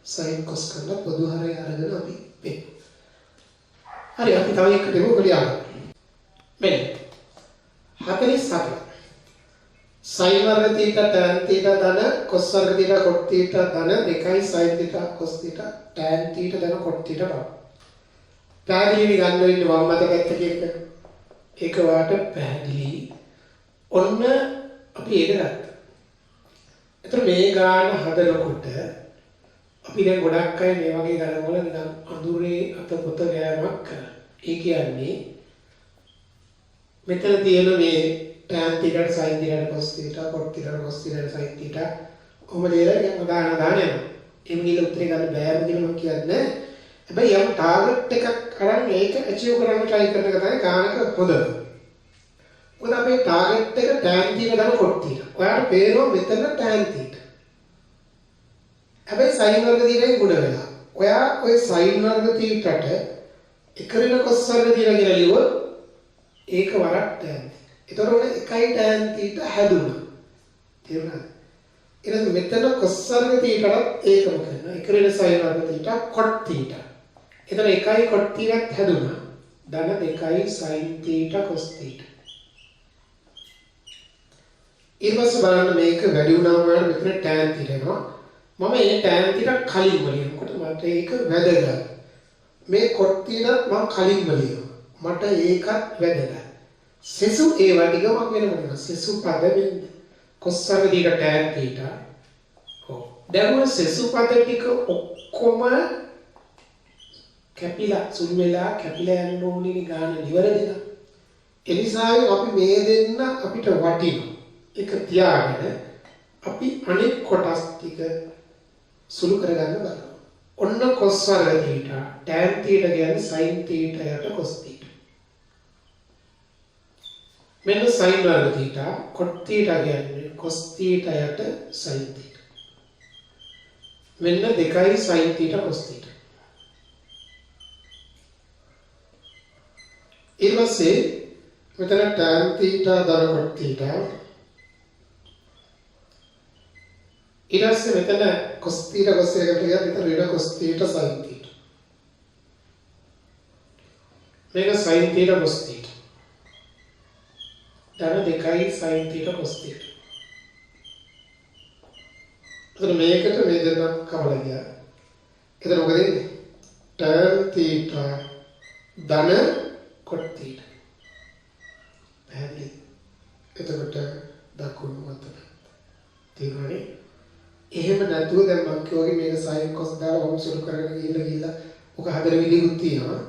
sin cos කරලා පොදු හරය අරගෙන අපි මේ. හරි අපි තව එකකට දෙමු ඔලියා. මෙන්න 47 sin වර්ග θ tan θ ධන cos වර්ග θ cot θ ධන 2 sin θ cos θ tan θ ධන cot θ බව. පැහැදිලි ගන්න වෙන්නේ වම් අත පැත්ත කියන එක. ඒක වාට පැහැදිලි. ඔන්න අපි ඒක ගත්තා. එතකොට මේ ගාන හදනකොට අපි දැන් ගොඩක් අය මේ වගේ ගණන් වල නිකන් අඳුරේ අත පොත ගෑමක් කරා. ඒ කියන්නේ මෙතන තියෙන මේ tan theta sin theta cos theta cot theta cos theta sin theta කොහොමද කියලා නිකන් උදාහරණ යනවා. එමුණිල උත්තරේ ගන්න බෑම කියලා මම කියන්නේ. හැබැයි යම් ටාගට් එකක් අරන් මේක අචීව් කරන්න try කරන එක තමයි ගානක හොඳ. මොකද අපේ ටාගට් එක tan theta ගන්න cot theta. ඔයාලට පේනවා මෙතන tan theta. හැබැයි sin වර්ග theta ගුණ වෙලා. ඔයා ওই sin වර්ග theta ට එකරින cos වර්ග theta කියලා ලියුවොත් ඒක වරක් tan. ඒතර උනේ එකයි tan theta හැදුණා. තේරුණාද? ඊළඟ මෙතන cos වර්ග theta ඒකම කරනවා. එකරින sin වර්ග theta cot theta. එතන එකයි cot theta හැදුණා. ධන දෙකයි sin theta cos theta. ඊළඟට බලන්න මේක වැඩි වුණාම වල මෙතන tan theta එනවා. මම මේ tan theta කලින්ම ලියනකොට මට ඒක වැදගත්. මේ cot theta මම කලින්ම ලියනවා. මට ඒකත් වැදගත්. සෙසු ඒවා ටික මම වෙනම සෙසු පද වෙන්නේ. cos වර්ග theta tan theta. ඔව්. දැන් සෙසු පද ටික ඔක්කොම කැපිලා සුළු වෙලා කැපිලා යන්න ඕනේ ගාන නිවැරදිද? එනිසා අපි මේ දෙන්න අපිට වටිනවා. ඒක තියාගෙන අපි අනෙක් කොටස් ටික සුළු කරගන්න බලමු. ඔන්න cos වර්ග theta tan theta කියන්නේ sin theta යට cos theta. මෙන්න sin වර්ග theta cot theta කියන්නේ cos theta යට sin theta. මෙන්න දෙකයි sin theta cos theta. ඊළඟසේ මෙතන tan theta ධන cot theta. ඊළඟසේ මෙතන cos theta cos එකට ගියා මෙතන ඍණ cos theta sin theta. මේක sin theta cos theta. ධන දෙකයි sin theta cos theta. එතන මේකට මේ දෙන්න කවලා ගියා. එතන මොකද වෙන්නේ? tan theta ධන cot theta. පැහැදිලි. එතකොට දකුණු අත තේරුණානේ? එහෙම නැතුව දැන් මම කියවගේ මේක sin cos දාලා වම් සුළු කරගෙන ගිහිල්ලා ඔක හදන විදිහකුත් තියෙනවා.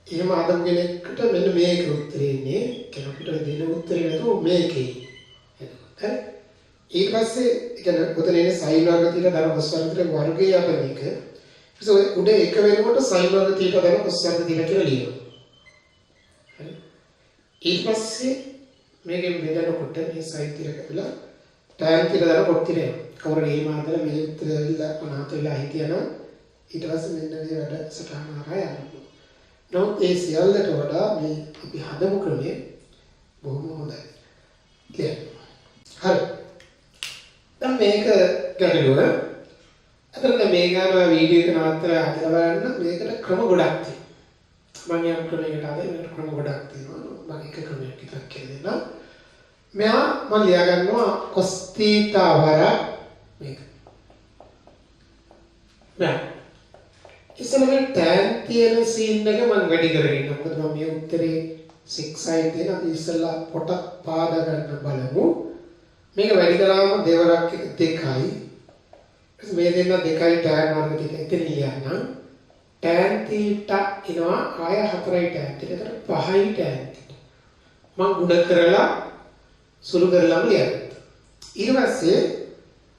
එහෙම හදමු කෙනෙක්ට මෙන්න මේක උත්තරේ ඉන්නේ. කෙනෙකුට දෙන උත්තරේ නැතුව මේකේ. හරි? ඊට පස්සේ කියන්නේ උතන එන්නේ sin වර්ග theta ධන cos වර්ග theta වර්ගයේ අපේ මේක. ඊට පස්සේ උඩ එක වෙනකොට sin වර්ග theta ධන cos වර්ග theta කියලා ලියනවා. හරි? ඊට පස්සේ මේකෙන් බෙදනකොට මේ sin theta කපලා tan theta ධන cot theta එනවා. කවුරුද මේ මාතල මේ උත්තර වෙලා අනාත වෙලා හිටියනම් ඊට පස්සේ මෙන්න මේ වැඩ සටහන හරහා යනවා. නමුත් ඒ සියල්ලට වඩා මේ අපි හදමු ක්‍රමය බොහොම හොඳයි. ක්ලියර්. හරි. දැන් මේක ගැටලුව. අතන මේ ගාන වීඩියෝ එක නවත්තලා හදලා බලන්න මේකට ක්‍රම ගොඩක් තියෙනවා. මම යම් ක්‍රමයකට හදලා ක්‍රම ගොඩක් තියෙනවා. මම එක ක්‍රමයක් විතරක් කියලා දෙන්නම්. මෙහා මම ලියා ගන්නවා cos theta වර මේක. නෑ. ඉස්සෙල්ලා tan තියෙන සීන් එක මම වැඩි කරගෙන මොකද මම මේ උත්තරේ 6යි තියෙන අපි ඉස්සෙල්ලා පොට පාද ගන්න බලමු. මේක වැඩි කරාම දෙවරක් 2යි. මේ දෙන්න 2යි tan වර්ග ටික එතන ලියන්න. tan theta එනවා ආය 4යි tan theta. ඒකට 5යි tan theta. මම ගුණ කරලා සුළු කරලාම ලියන්න. ඊට පස්සේ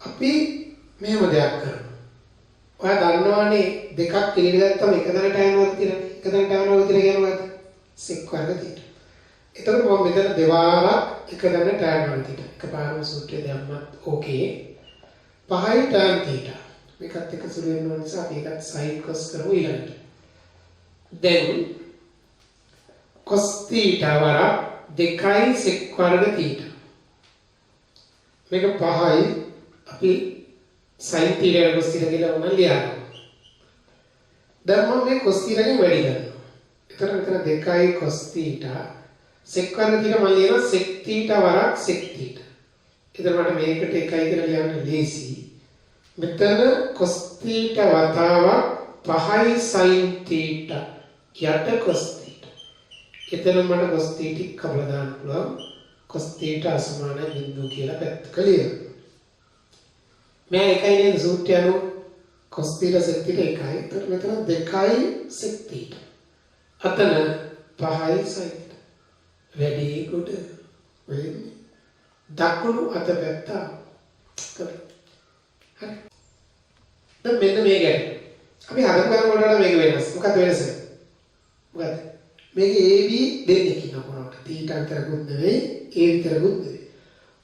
අපි මෙහෙම දෙයක් කරනවා. ඔයා දන්නවනේ දෙකක් පිළිගත්තම එක දන tan වර්ග තියෙනවා. එක දන tan වර්ග තියෙන කියන්නේ මොකද්ද? sec වර්ග තියෙනවා. එතකොට මම මෙතන දෙවාරක් එක දැන tan 1 θ. එකපාරම සූත්‍රය දැම්මත් ඕකේ. 5යි tan θ. මේකත් එක සුළු වෙන නිසා අපි ඒකත් sin cos කරමු ඊළඟට. දැන් cos θ වරක් 2යි sec වර්ග θ. මේක 5යි අපි sin θ යට cos θ කියලා උනන් ලියනවා. දැන් මම මේ cos θ එකෙන් වැඩි කරනවා. එතන මෙතන 2යි cos θ sec වර්ග θ මම ලියනවා sec θ වරක් sec θ. එතන මට මේකට 1යි කියලා ලියන්න ලේසි. මෙතන cos θ වතාවක් 5යි sin θ යට cos θ. එතන මට cos θ ටික කපලා දාන්න පුළුවන්. cos θ අසමාන බිඳුව කියලා පැත්තක ලියන්න. මේ එකයි නේද සූත්‍රය අනුව cos θ sec θ එකයි. එතකොට මෙතන 2යි sec θ. අතන 5යි sin θ. වැඩි කොට වෙන්නේ දකුණු අත පැත්ත. හරි. දැන් මෙන්න මේ ගැන. අපි හදපු ගමන් වලට මේක වෙනස්. මොකක්ද වෙනස? මොකක්ද? මේක AB දෙන්නේ කියනවා කොහොමද? θ අතරකුත් නෙවෙයි, A විතරකුත් නෙවෙයි.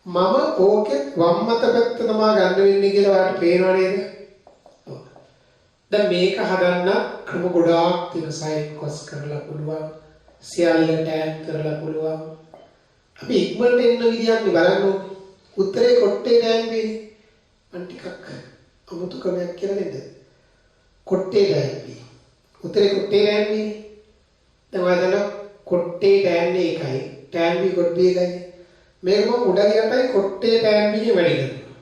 මම ඕකේ වම් අත පැත්ත තමයි ගන්න වෙන්නේ කියලා ඔයාලට පේනව නේද? ඔව්. දැන් මේක හදන්න ක්‍රම ගොඩාක් තියෙන sin cos කරලා පුළුවන්. සියල්ල tan කරලා පුළුවන්. අපි ඉක්මනට එන්න විදියක් බලන්න ඕනේ. උත්තරේ කොට්ටේ tan වෙන්නේ. මම ටිකක් අමුතු ක්‍රමයක් කියලා දෙන්න. කොට්ටේ tan වෙන්නේ. උත්තරේ කොට්ටේ tan වෙන්නේ. දැන් ඔයාලා කොට්ටේ tan එකයි. tan b කොට b එකයි. මේක මම උඩ ගියටයි කොට්ටේ tan b වැඩි කරනවා.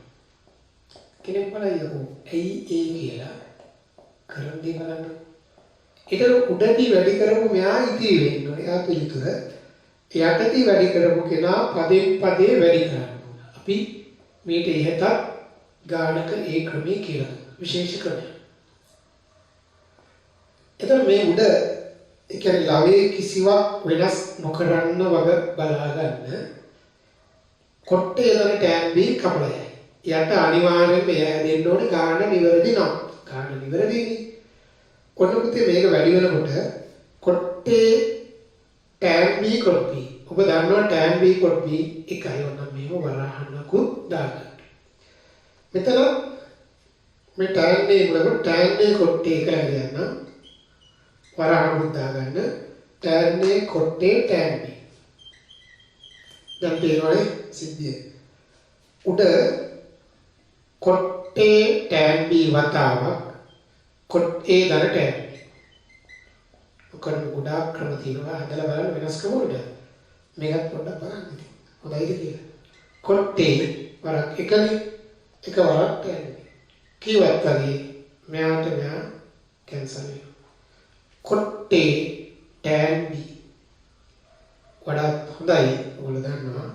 කෙනෙක් බලයියකෝ. ඇයි ඒ කියලා කරන් දී බලන්න. ඒතර උඩදී වැඩි කරපු මෙයා ඉතිරි වෙන්න ඕනේ. එයා පිළිතුර. යටදී වැඩි කරපු කෙනා පදෙන් පදේ වැඩි කරනවා. අපි මේට ඉහත ගානක ඒ ක්‍රමයේ කියලා විශේෂ ක්‍රමයක්. එතන මේ උඩ ඒ කියන්නේ ලවේ කිසිවක් වෙනස් නොකරන්න වග බලා ගන්න කොට්ටේ යන tan b කපලයි. යට අනිවාර්යෙන්ම එයා හැදෙන්න ඕනේ ගාන නිවැරදි නම්. ගාන නිවැරදිනේ. කොටුපතේ මේක වැඩි වෙනකොට කොට්ටේ tan b කොට b. ඔබ දන්නවා tan b කොට b එකයි. ඔන්න මේව වරහන්නකුත් දාගන්න. මෙතන මේ tan a වලට tan a කොට්ටේ කියලා කියනවා. වරහන්නකුත් දාගන්න. tan a කොට්ටේ tan b. දැන් තේරෙනවනේ සිද්ධිය. උඩ කොට්ටේ tan b වතාවක් කොට්ටේ දර tan b. ඔකන ගොඩාක් ක්‍රම තියෙනවා. හදලා බලන්න වෙනස් ක්‍රම වලට. මේකත් පොඩ්ඩක් බලන්න ඉතින්. හොඳයිද කියලා. කොට්ටේ වරක් එකනේ එක වරක් tan b. කීවත් වගේ මෙයාට මෙයා කැන්සල් වෙනවා. කොට්ටේ tan b වඩාත් හොඳයි. ඔයගොල්ලෝ දන්නවා.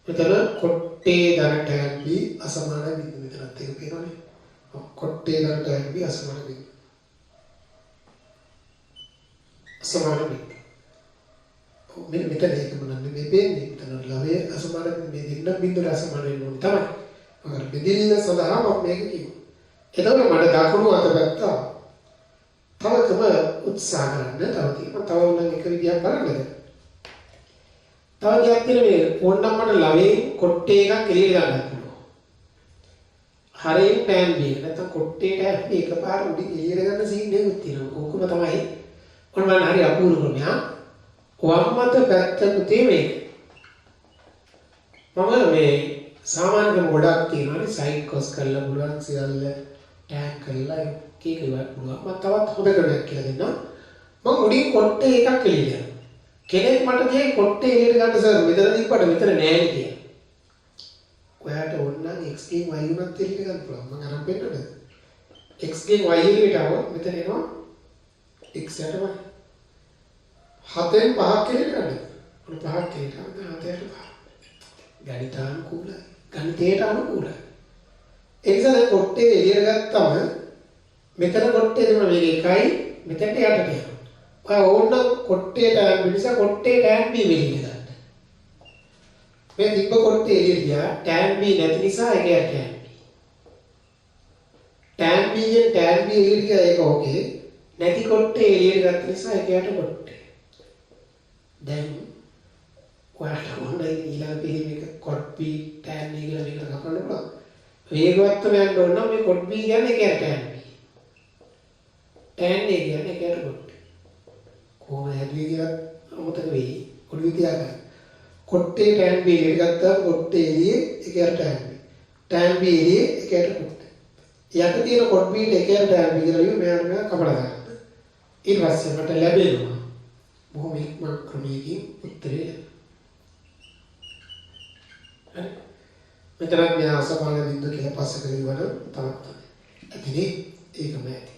මෙතන කොට්ටේ දර tan b අසමාන බිඳුව. මෙතනත් ඒක පේනවනේ. කොට්ටේ දර tan b අසමාන බිඳුව. අසමාන බිඳුව. මෙන්න මෙතන ඒක මොනවද මේ පේන්නේ? මෙතන ලවයේ අසමාන මේ දෙන්න බිඳුවට අසමාන වෙන්න ඕනේ තමයි. මම බෙදෙන්න සඳහා මම මේක කිව්වා. එතකොට මට දකුණු අත පැත්ත තවකම උත්සාහ කරන්න තව තියෙනවා. තව උනම් එක විදියක් බලන්නද? තව දෙයක් තියෙන මේ ඕනනම් මට ලවේ කොට්ටේ එකක් එළියට ගන්න පුළුවන්. හරියට tan b එක නැත්නම් කොට්ටේ tan b එකපාර උඩින් එළියට ගන්න සීන් එකක් තියෙනවා. ඕකම තමයි ඔන්න මම හරි අපූර්ව ක්‍රමයක්. වම් අත පැත්තකුතේ මේක. මම මේ සාමාන්‍ය ක්‍රම ගොඩක් තියෙනවානේ sin cos කරලා පුළුවන් සියල්ල tan කරලා කීක ඉවත් පුළුවන්. මම තවත් හොඳ ක්‍රමයක් කියලා දෙන්නම්. මම උඩින් කොට්ටේ එකක් එළියට යනවා. කෙනෙක් මට කියයි කොට්ටේ එළියට ගන්න සර් මෙතන දීපට මෙතන නෑනේ කියලා. ඔයාට ඕන නම් x ගෙන් y උනත් එළියට ගන්න පුළුවන්. මම අරන් පෙන්නන්නද? x ගෙන් y එළියට આવොත් මෙතන එනවා x යට y. 7න් 5ක් එළියට ගන්න. ඔන්න 5ක් එළියට ගන්න 7ට 5. ගණිතානුකූලයි. ගණිතයට අනුකූලයි. ඒ නිසා දැන් කොට්ටේ එළියට ගත්තම මෙතන කොට්ටේ දෙනවා මේක එකයි මෙතනට යටට යනවා. ඔය ඕනනම් කොට්ටේ tan b නිසා කොට්ටේ tan b වෙලින් ගන්න. මේ තිබ්බ කොට්ටේ එළියට ගියා tan b නැති නිසා ඒක යට යනවා. tan b ගෙන් tan b එළියට ගියා ඒක ඕකේ. නැති කොට්ටේ එළියට ගත්ත නිසා ඒක යට කොට්ටේ. දැන් ඔයාලට ඕනයි ඊළඟ පිළි මේක කොඩ් B tan A කියලා මේකට කපන්න පුළුවන්. වේගවත්ව යන්න ඕන නම් මේ කොඩ් B කියන්නේ ඒකට tan B. tan A කියන්නේ ඒකට කොඩ් B. කොහොමද හැදුවේ කියලා අමතක වෙයි. කොඩ් B තියාගන්න. කොඩ් A tan B එකට ගත්තාම කොඩ් A එළියේ ඒකට tan B. tan B එළියේ ඒකට කොඩ්. යට තියෙන කොඩ් B ට ඒකට tan B කියලා ලියුම මෙයාට මෙයා කපලා ගන්න. ඊට පස්සේ මට ලැබෙනවා බොහොම ඉක්මන් ක්‍රමයකින් උත්තරේ. හරි. මෙතනත් මෙයා අසමාන බිඳුව කියලා පස්සක ලියවන තමයි. ඇතිනේ ඒකම ඇති.